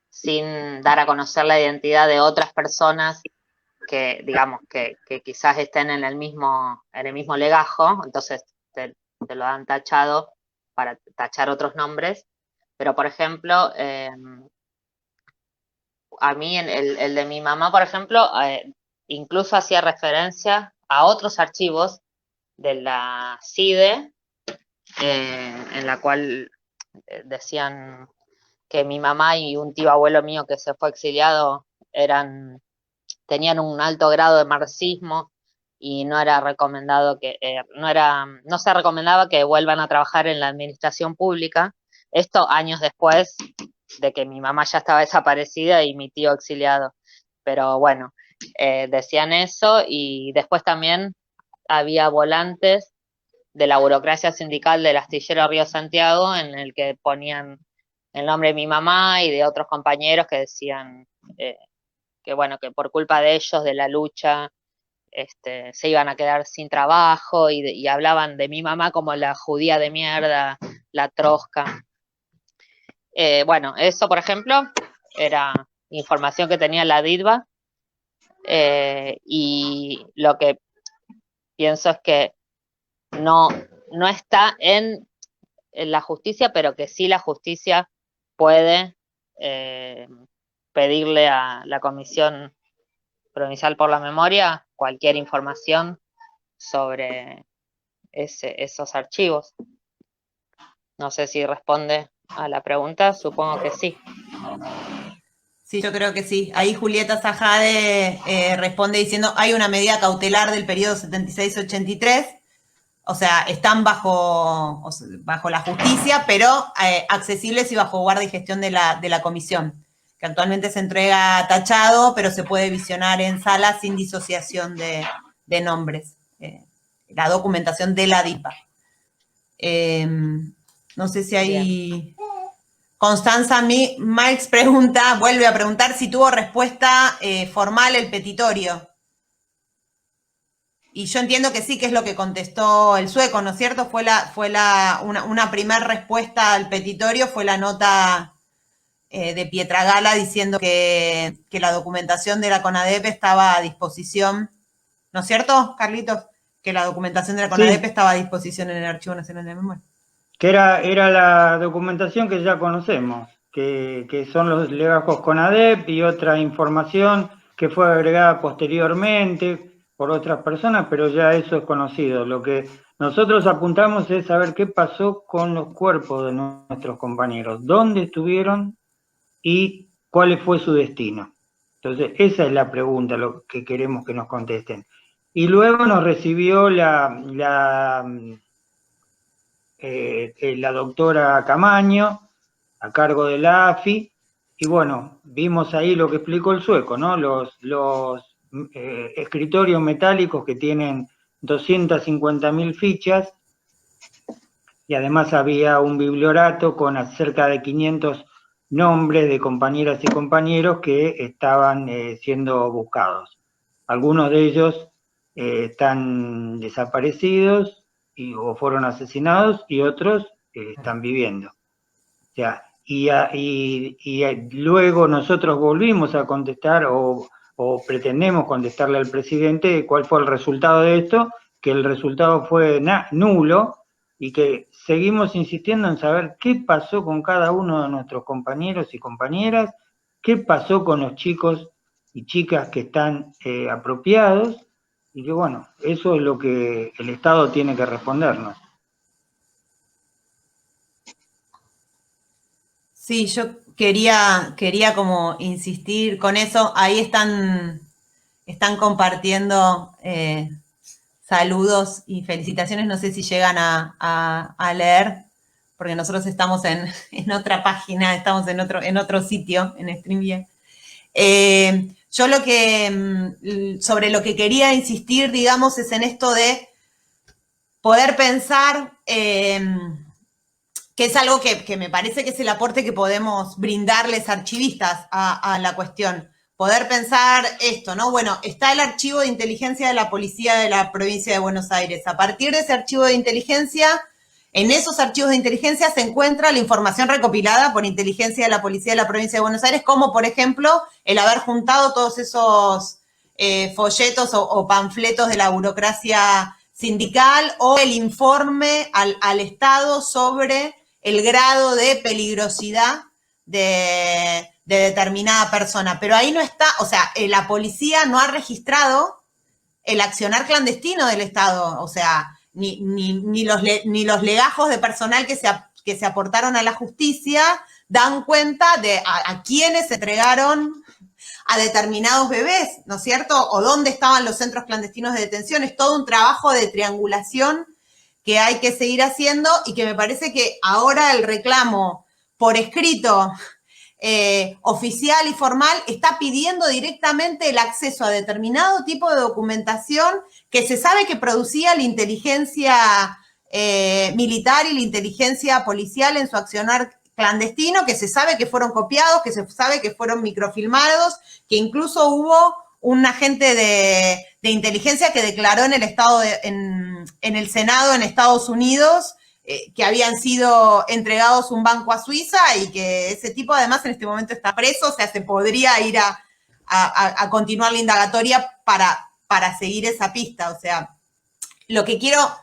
S5: sin dar a conocer la identidad de otras personas que, digamos, que quizás estén en el mismo legajo, entonces te lo han tachado para tachar otros nombres. Pero, por ejemplo, a mí el de mi mamá, por ejemplo, incluso hacía referencia a otros archivos de la CIDE, en la cual decían que mi mamá y un tío abuelo mío que se fue exiliado tenían un alto grado de marxismo y no era recomendado no se recomendaba que vuelvan a trabajar en la administración pública. Esto años después de que mi mamá ya estaba desaparecida y mi tío exiliado. Pero bueno, decían eso, y después también había volantes de la burocracia sindical del astillero Río Santiago en el que ponían el nombre de mi mamá y de otros compañeros que decían que bueno, que por culpa de ellos, de la lucha, se iban a quedar sin trabajo, y hablaban de mi mamá como la judía de mierda, la trosca. Bueno, eso, por ejemplo, era información que tenía la DITBA, y lo que pienso es que no está en la justicia, pero que sí la justicia puede pedirle a la Comisión Provincial por la Memoria cualquier información sobre esos archivos. No sé si responde a la pregunta, supongo que sí.
S2: Sí, yo creo que sí. Ahí Julieta Sajade responde diciendo, hay una medida cautelar del periodo 76-83, o sea, están bajo la justicia, pero accesibles y bajo guardia y gestión de la comisión, que actualmente se entrega tachado, pero se puede visionar en sala sin disociación de nombres. La documentación de la DIPA. No sé si hay... Bien. Constanza Marx vuelve a preguntar si tuvo respuesta formal el petitorio. Y yo entiendo que sí, que es lo que contestó el sueco, ¿no es cierto? Una primera respuesta al petitorio fue la nota de Pietragala diciendo que la documentación de la CONADEP estaba a disposición, ¿no es cierto, Carlitos? Que la documentación de la CONADEP estaba a disposición en el Archivo Nacional de Memoria.
S4: Que era la documentación que ya conocemos, que son los legajos CONADEP y otra información que fue agregada posteriormente por otras personas, pero ya eso es conocido. Lo que nosotros apuntamos es saber qué pasó con los cuerpos de nuestros compañeros, dónde estuvieron y cuál fue su destino. Entonces, esa es la pregunta, lo que queremos que nos contesten. Y luego nos recibió la doctora Camaño, a cargo de la AFI, y bueno, vimos ahí lo que explicó el sueco, ¿no? Los escritorios metálicos que tienen 250.000 fichas, y además había un bibliorato con cerca de 500 nombres de compañeras y compañeros que estaban siendo buscados. Algunos de ellos están desaparecidos o fueron asesinados, y otros están viviendo. O sea, y luego nosotros volvimos a contestar o pretendemos contestarle al presidente cuál fue el resultado de esto, que el resultado fue nulo, y que seguimos insistiendo en saber qué pasó con cada uno de nuestros compañeros y compañeras, qué pasó con los chicos y chicas que están apropiados, y que bueno, eso es lo que el Estado tiene que respondernos.
S2: Sí, yo quería como insistir con eso. Ahí están compartiendo saludos y felicitaciones. No sé si llegan a leer porque nosotros estamos en otra página, estamos en otro sitio, en StreamYard. Yo sobre lo que quería insistir, digamos, es en esto de poder pensar, que es algo que me parece que es el aporte que podemos brindarles archivistas a la cuestión. Poder pensar esto, ¿no? Bueno, está el archivo de inteligencia de la policía de la provincia de Buenos Aires. A partir de ese archivo de inteligencia, en esos archivos de inteligencia se encuentra la información recopilada por inteligencia de la policía de la provincia de Buenos Aires, como por ejemplo el haber juntado todos esos folletos o panfletos de la burocracia sindical, o el informe al Estado sobre el grado de peligrosidad de determinada persona. Pero ahí no está, o sea, la policía no ha registrado el accionar clandestino del Estado, o sea, ni los legajos de personal que se aportaron a la justicia dan cuenta de a quiénes se entregaron a determinados bebés, ¿no es cierto? O dónde estaban los centros clandestinos de detención. Es todo un trabajo de triangulación que hay que seguir haciendo, y que me parece que ahora el reclamo por escrito, oficial y formal, está pidiendo directamente el acceso a determinado tipo de documentación que se sabe que producía la inteligencia militar y la inteligencia policial en su accionar clandestino, que se sabe que fueron copiados, que se sabe que fueron microfilmados, que incluso hubo un agente de inteligencia que declaró en el Senado en Estados Unidos que habían sido entregados un banco a Suiza, y que ese tipo además en este momento está preso. O sea, se podría ir a continuar la indagatoria para seguir esa pista. O sea, en lo que quiero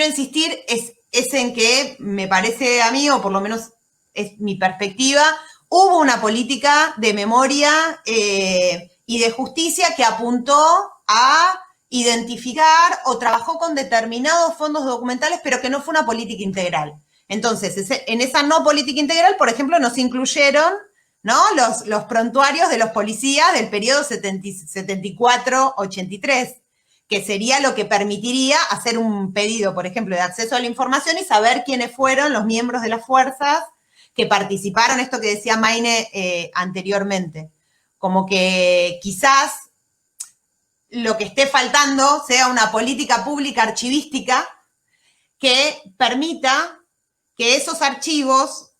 S2: insistir es en que me parece a mí, o por lo menos es mi perspectiva, hubo una política de memoria y de justicia que apuntó a identificar o trabajó con determinados fondos documentales, pero que no fue una política integral. Entonces, en esa no política integral, por ejemplo, no se incluyeron, ¿no?, los prontuarios de los policías del periodo 74-83, que sería lo que permitiría hacer un pedido, por ejemplo, de acceso a la información y saber quiénes fueron los miembros de las fuerzas que participaron, esto que decía Maine anteriormente. Como que quizás lo que esté faltando sea una política pública archivística que permita que esos archivos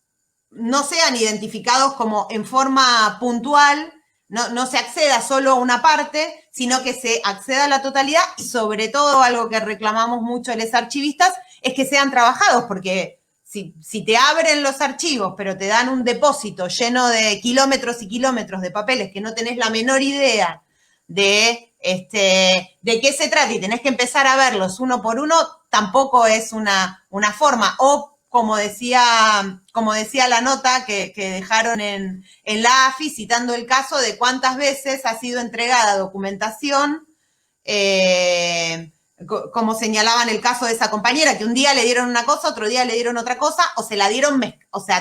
S2: no sean identificados como en forma puntual, no se acceda solo a una parte, sino que se acceda a la totalidad, y sobre todo algo que reclamamos mucho los archivistas es que sean trabajados, porque si te abren los archivos pero te dan un depósito lleno de kilómetros y kilómetros de papeles que no tenés la menor idea de qué se trata, y tenés que empezar a verlos uno por uno, tampoco es una forma. O como decía la nota que dejaron en la AFI, citando el caso de cuántas veces ha sido entregada documentación, como señalaban el caso de esa compañera, que un día le dieron una cosa, otro día le dieron otra cosa, o se la dieron,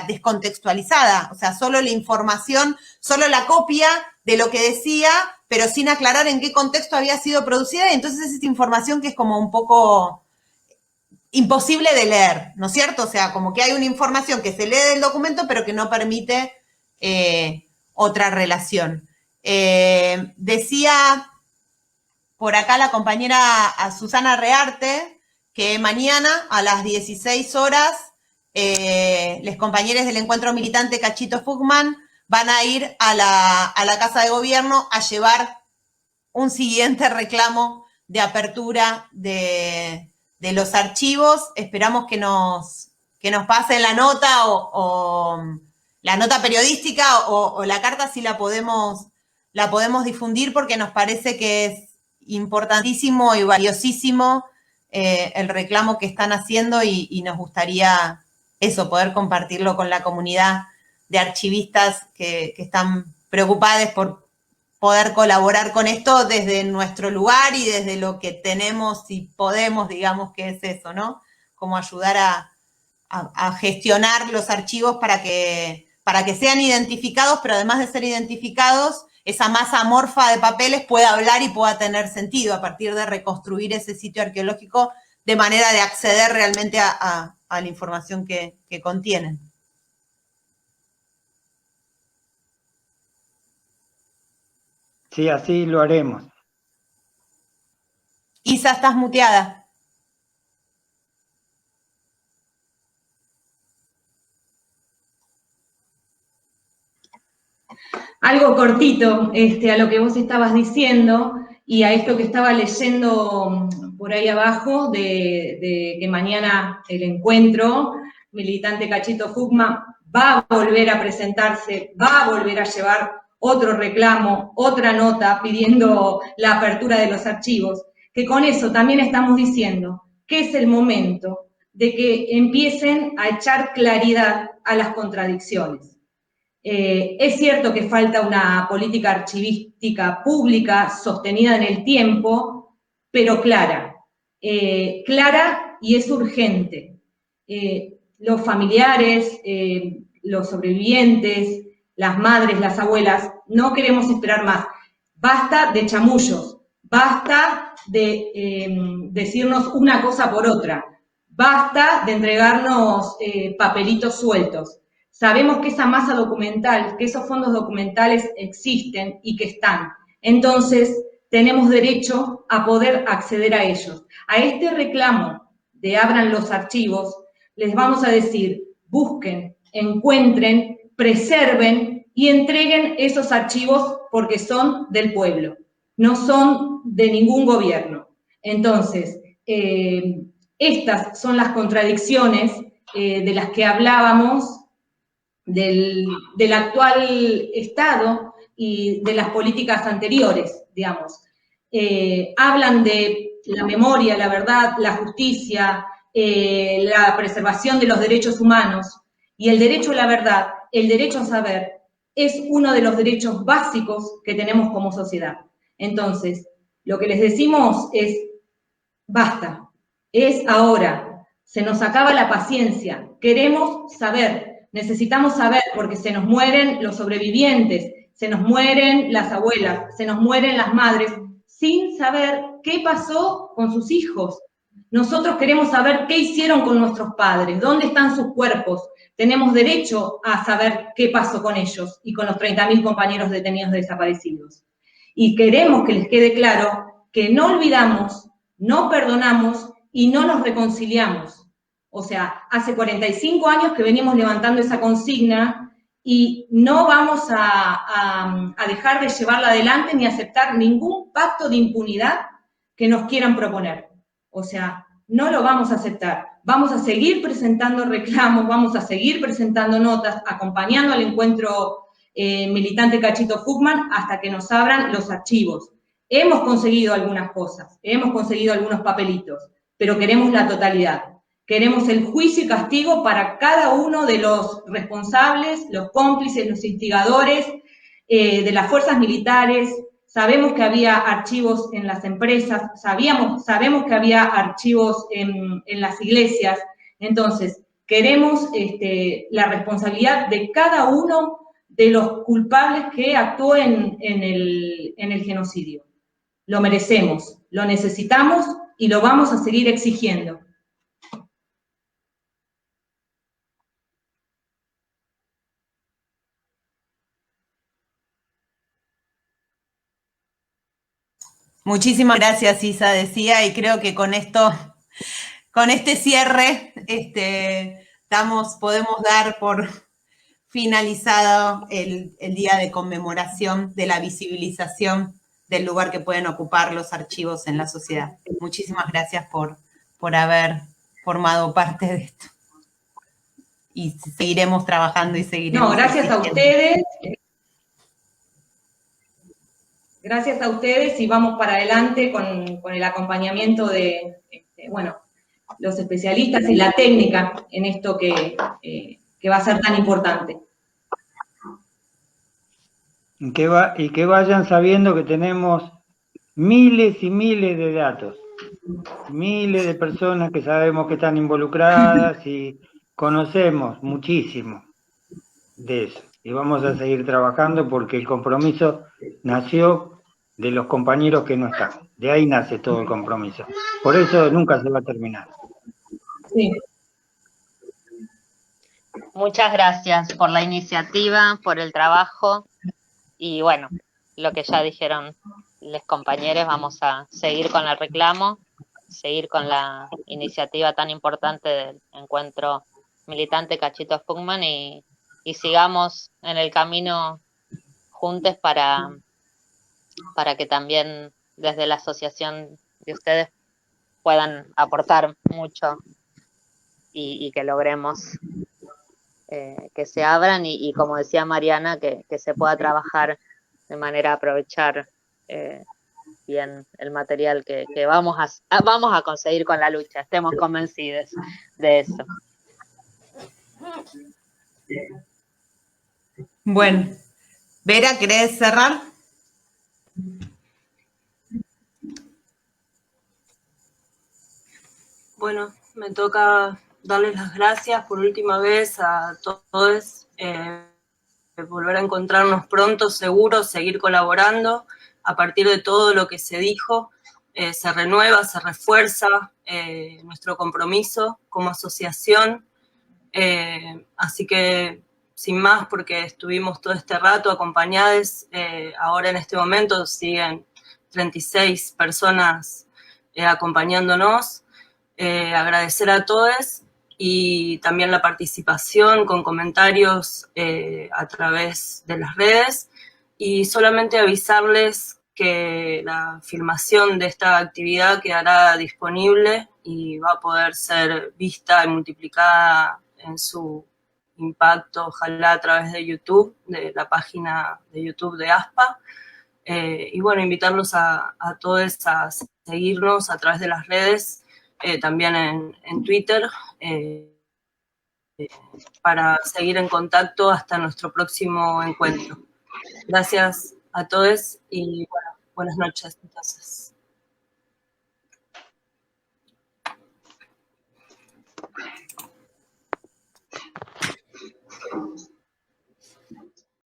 S2: descontextualizada, o sea, solo la información, solo la copia de lo que decía, pero sin aclarar en qué contexto había sido producida, y entonces es esta información que es como un poco imposible de leer, ¿no es cierto? O sea, como que hay una información que se lee del documento, pero que no permite otra relación. Decía por acá la compañera Susana Rearte que mañana a las 16 horas los compañeros del Encuentro Militante Cachito Fugman van a ir a la Casa de Gobierno a llevar un siguiente reclamo de apertura de los archivos. Esperamos que nos pasen la nota o la nota periodística o la carta, si la podemos difundir, porque nos parece que es importantísimo y valiosísimo el reclamo que están haciendo, y nos gustaría eso, poder compartirlo con la comunidad de archivistas que están preocupadas por poder colaborar con esto desde nuestro lugar y desde lo que tenemos y podemos, digamos, que es eso, ¿no? Como ayudar a gestionar los archivos para que sean identificados, pero además de ser identificados, esa masa amorfa de papeles pueda hablar y pueda tener sentido a partir de reconstruir ese sitio arqueológico de manera de acceder realmente a la información que contienen.
S4: Sí, así lo haremos.
S2: Isa, estás muteada.
S6: Algo cortito a lo que vos estabas diciendo y a esto que estaba leyendo por ahí abajo de que mañana el encuentro, militante Cachito Fugman va a volver a presentarse, va a volver a llevar otro reclamo, otra nota pidiendo la apertura de los archivos, que con eso también estamos diciendo que es el momento de que empiecen a echar claridad a las contradicciones. Es cierto que falta una política archivística pública sostenida en el tiempo, pero clara. Clara y es urgente. Los familiares, los sobrevivientes, las madres, las abuelas, no queremos esperar más. Basta de chamullos, basta de decirnos una cosa por otra, basta de entregarnos papelitos sueltos. Sabemos que esa masa documental, que esos fondos documentales existen y que están. Entonces, tenemos derecho a poder acceder a ellos. A este reclamo de abran los archivos, les vamos a decir, busquen, encuentren, preserven y entreguen esos archivos porque son del pueblo, no son de ningún gobierno. Entonces, estas son las contradicciones de las que hablábamos del actual Estado y de las políticas anteriores, digamos. Hablan de la memoria, la verdad, la justicia, la preservación de los derechos humanos, y el derecho a la verdad, el derecho a saber, es uno de los derechos básicos que tenemos como sociedad. Entonces, lo que les decimos es, basta, es ahora, se nos acaba la paciencia, queremos saber. Necesitamos saber porque se nos mueren los sobrevivientes, se nos mueren las abuelas, se nos mueren las madres, sin saber qué pasó con sus hijos. Nosotros queremos saber qué hicieron con nuestros padres, dónde están sus cuerpos. Tenemos derecho a saber qué pasó con ellos y con los 30.000 compañeros detenidos desaparecidos. Y queremos que les quede claro que no olvidamos, no perdonamos y no nos reconciliamos. O sea, hace 45 años que venimos levantando esa consigna y no vamos a dejar de llevarla adelante ni aceptar ningún pacto de impunidad que nos quieran proponer. O sea, no lo vamos a aceptar. Vamos a seguir presentando reclamos, vamos a seguir presentando notas, acompañando al encuentro militante Cachito Fugman hasta que nos abran los archivos. Hemos conseguido algunas cosas, hemos conseguido algunos papelitos, pero queremos la totalidad. Queremos el juicio y castigo para cada uno de los responsables, los cómplices, los instigadores de las fuerzas militares. Sabemos que había archivos en las empresas, sabemos que había archivos en las iglesias. Entonces, queremos la responsabilidad de cada uno de los culpables que actuó en el genocidio. Lo merecemos, lo necesitamos y lo vamos a seguir exigiendo.
S2: Muchísimas gracias, Isa, decía, y creo que con esto, con este cierre, podemos dar por finalizado el día de conmemoración de la visibilización del lugar que pueden ocupar los archivos en la sociedad. Muchísimas gracias por haber formado parte de esto. Y seguiremos trabajando y seguiremos.
S6: No, gracias a ustedes. Gracias a ustedes y vamos para adelante con el acompañamiento de, los especialistas y la técnica en esto que va a ser tan importante.
S4: Y que vayan sabiendo que tenemos miles y miles de datos, miles de personas que sabemos que están involucradas y conocemos muchísimo de eso. Y vamos a seguir trabajando porque el compromiso nació de los compañeros que no están. De ahí nace todo el compromiso. Por eso nunca se va a terminar.
S6: Sí.
S5: Muchas gracias por la iniciativa, por el trabajo y bueno, lo que ya dijeron los compañeros, vamos a seguir con el reclamo, seguir con la iniciativa tan importante del encuentro militante Cachito Spugman y sigamos en el camino juntos para que también desde la asociación de ustedes puedan aportar mucho y que logremos que se abran y como decía Mariana, que se pueda trabajar de manera a aprovechar bien el material que vamos a conseguir con la lucha, estemos convencidos de eso.
S2: Bueno, Vera, ¿querés cerrar?
S1: Bueno, me toca darles las gracias por última vez a todos, volver a encontrarnos pronto, seguro, seguir colaborando a partir de todo lo que se dijo, se renueva, se refuerza nuestro compromiso como asociación, así que sin más, porque estuvimos todo este rato acompañados, ahora en este momento siguen 36 personas acompañándonos, agradecer a todos y también la participación con comentarios a través de las redes y solamente avisarles que la filmación de esta actividad quedará disponible y va a poder ser vista y multiplicada en su impacto, ojalá a través de YouTube, de la página de YouTube de ASPA. Y bueno, invitarlos a todos a seguirnos a través de las redes, también en Twitter, para seguir en contacto hasta nuestro próximo encuentro. Gracias a todos y bueno, buenas noches entonces.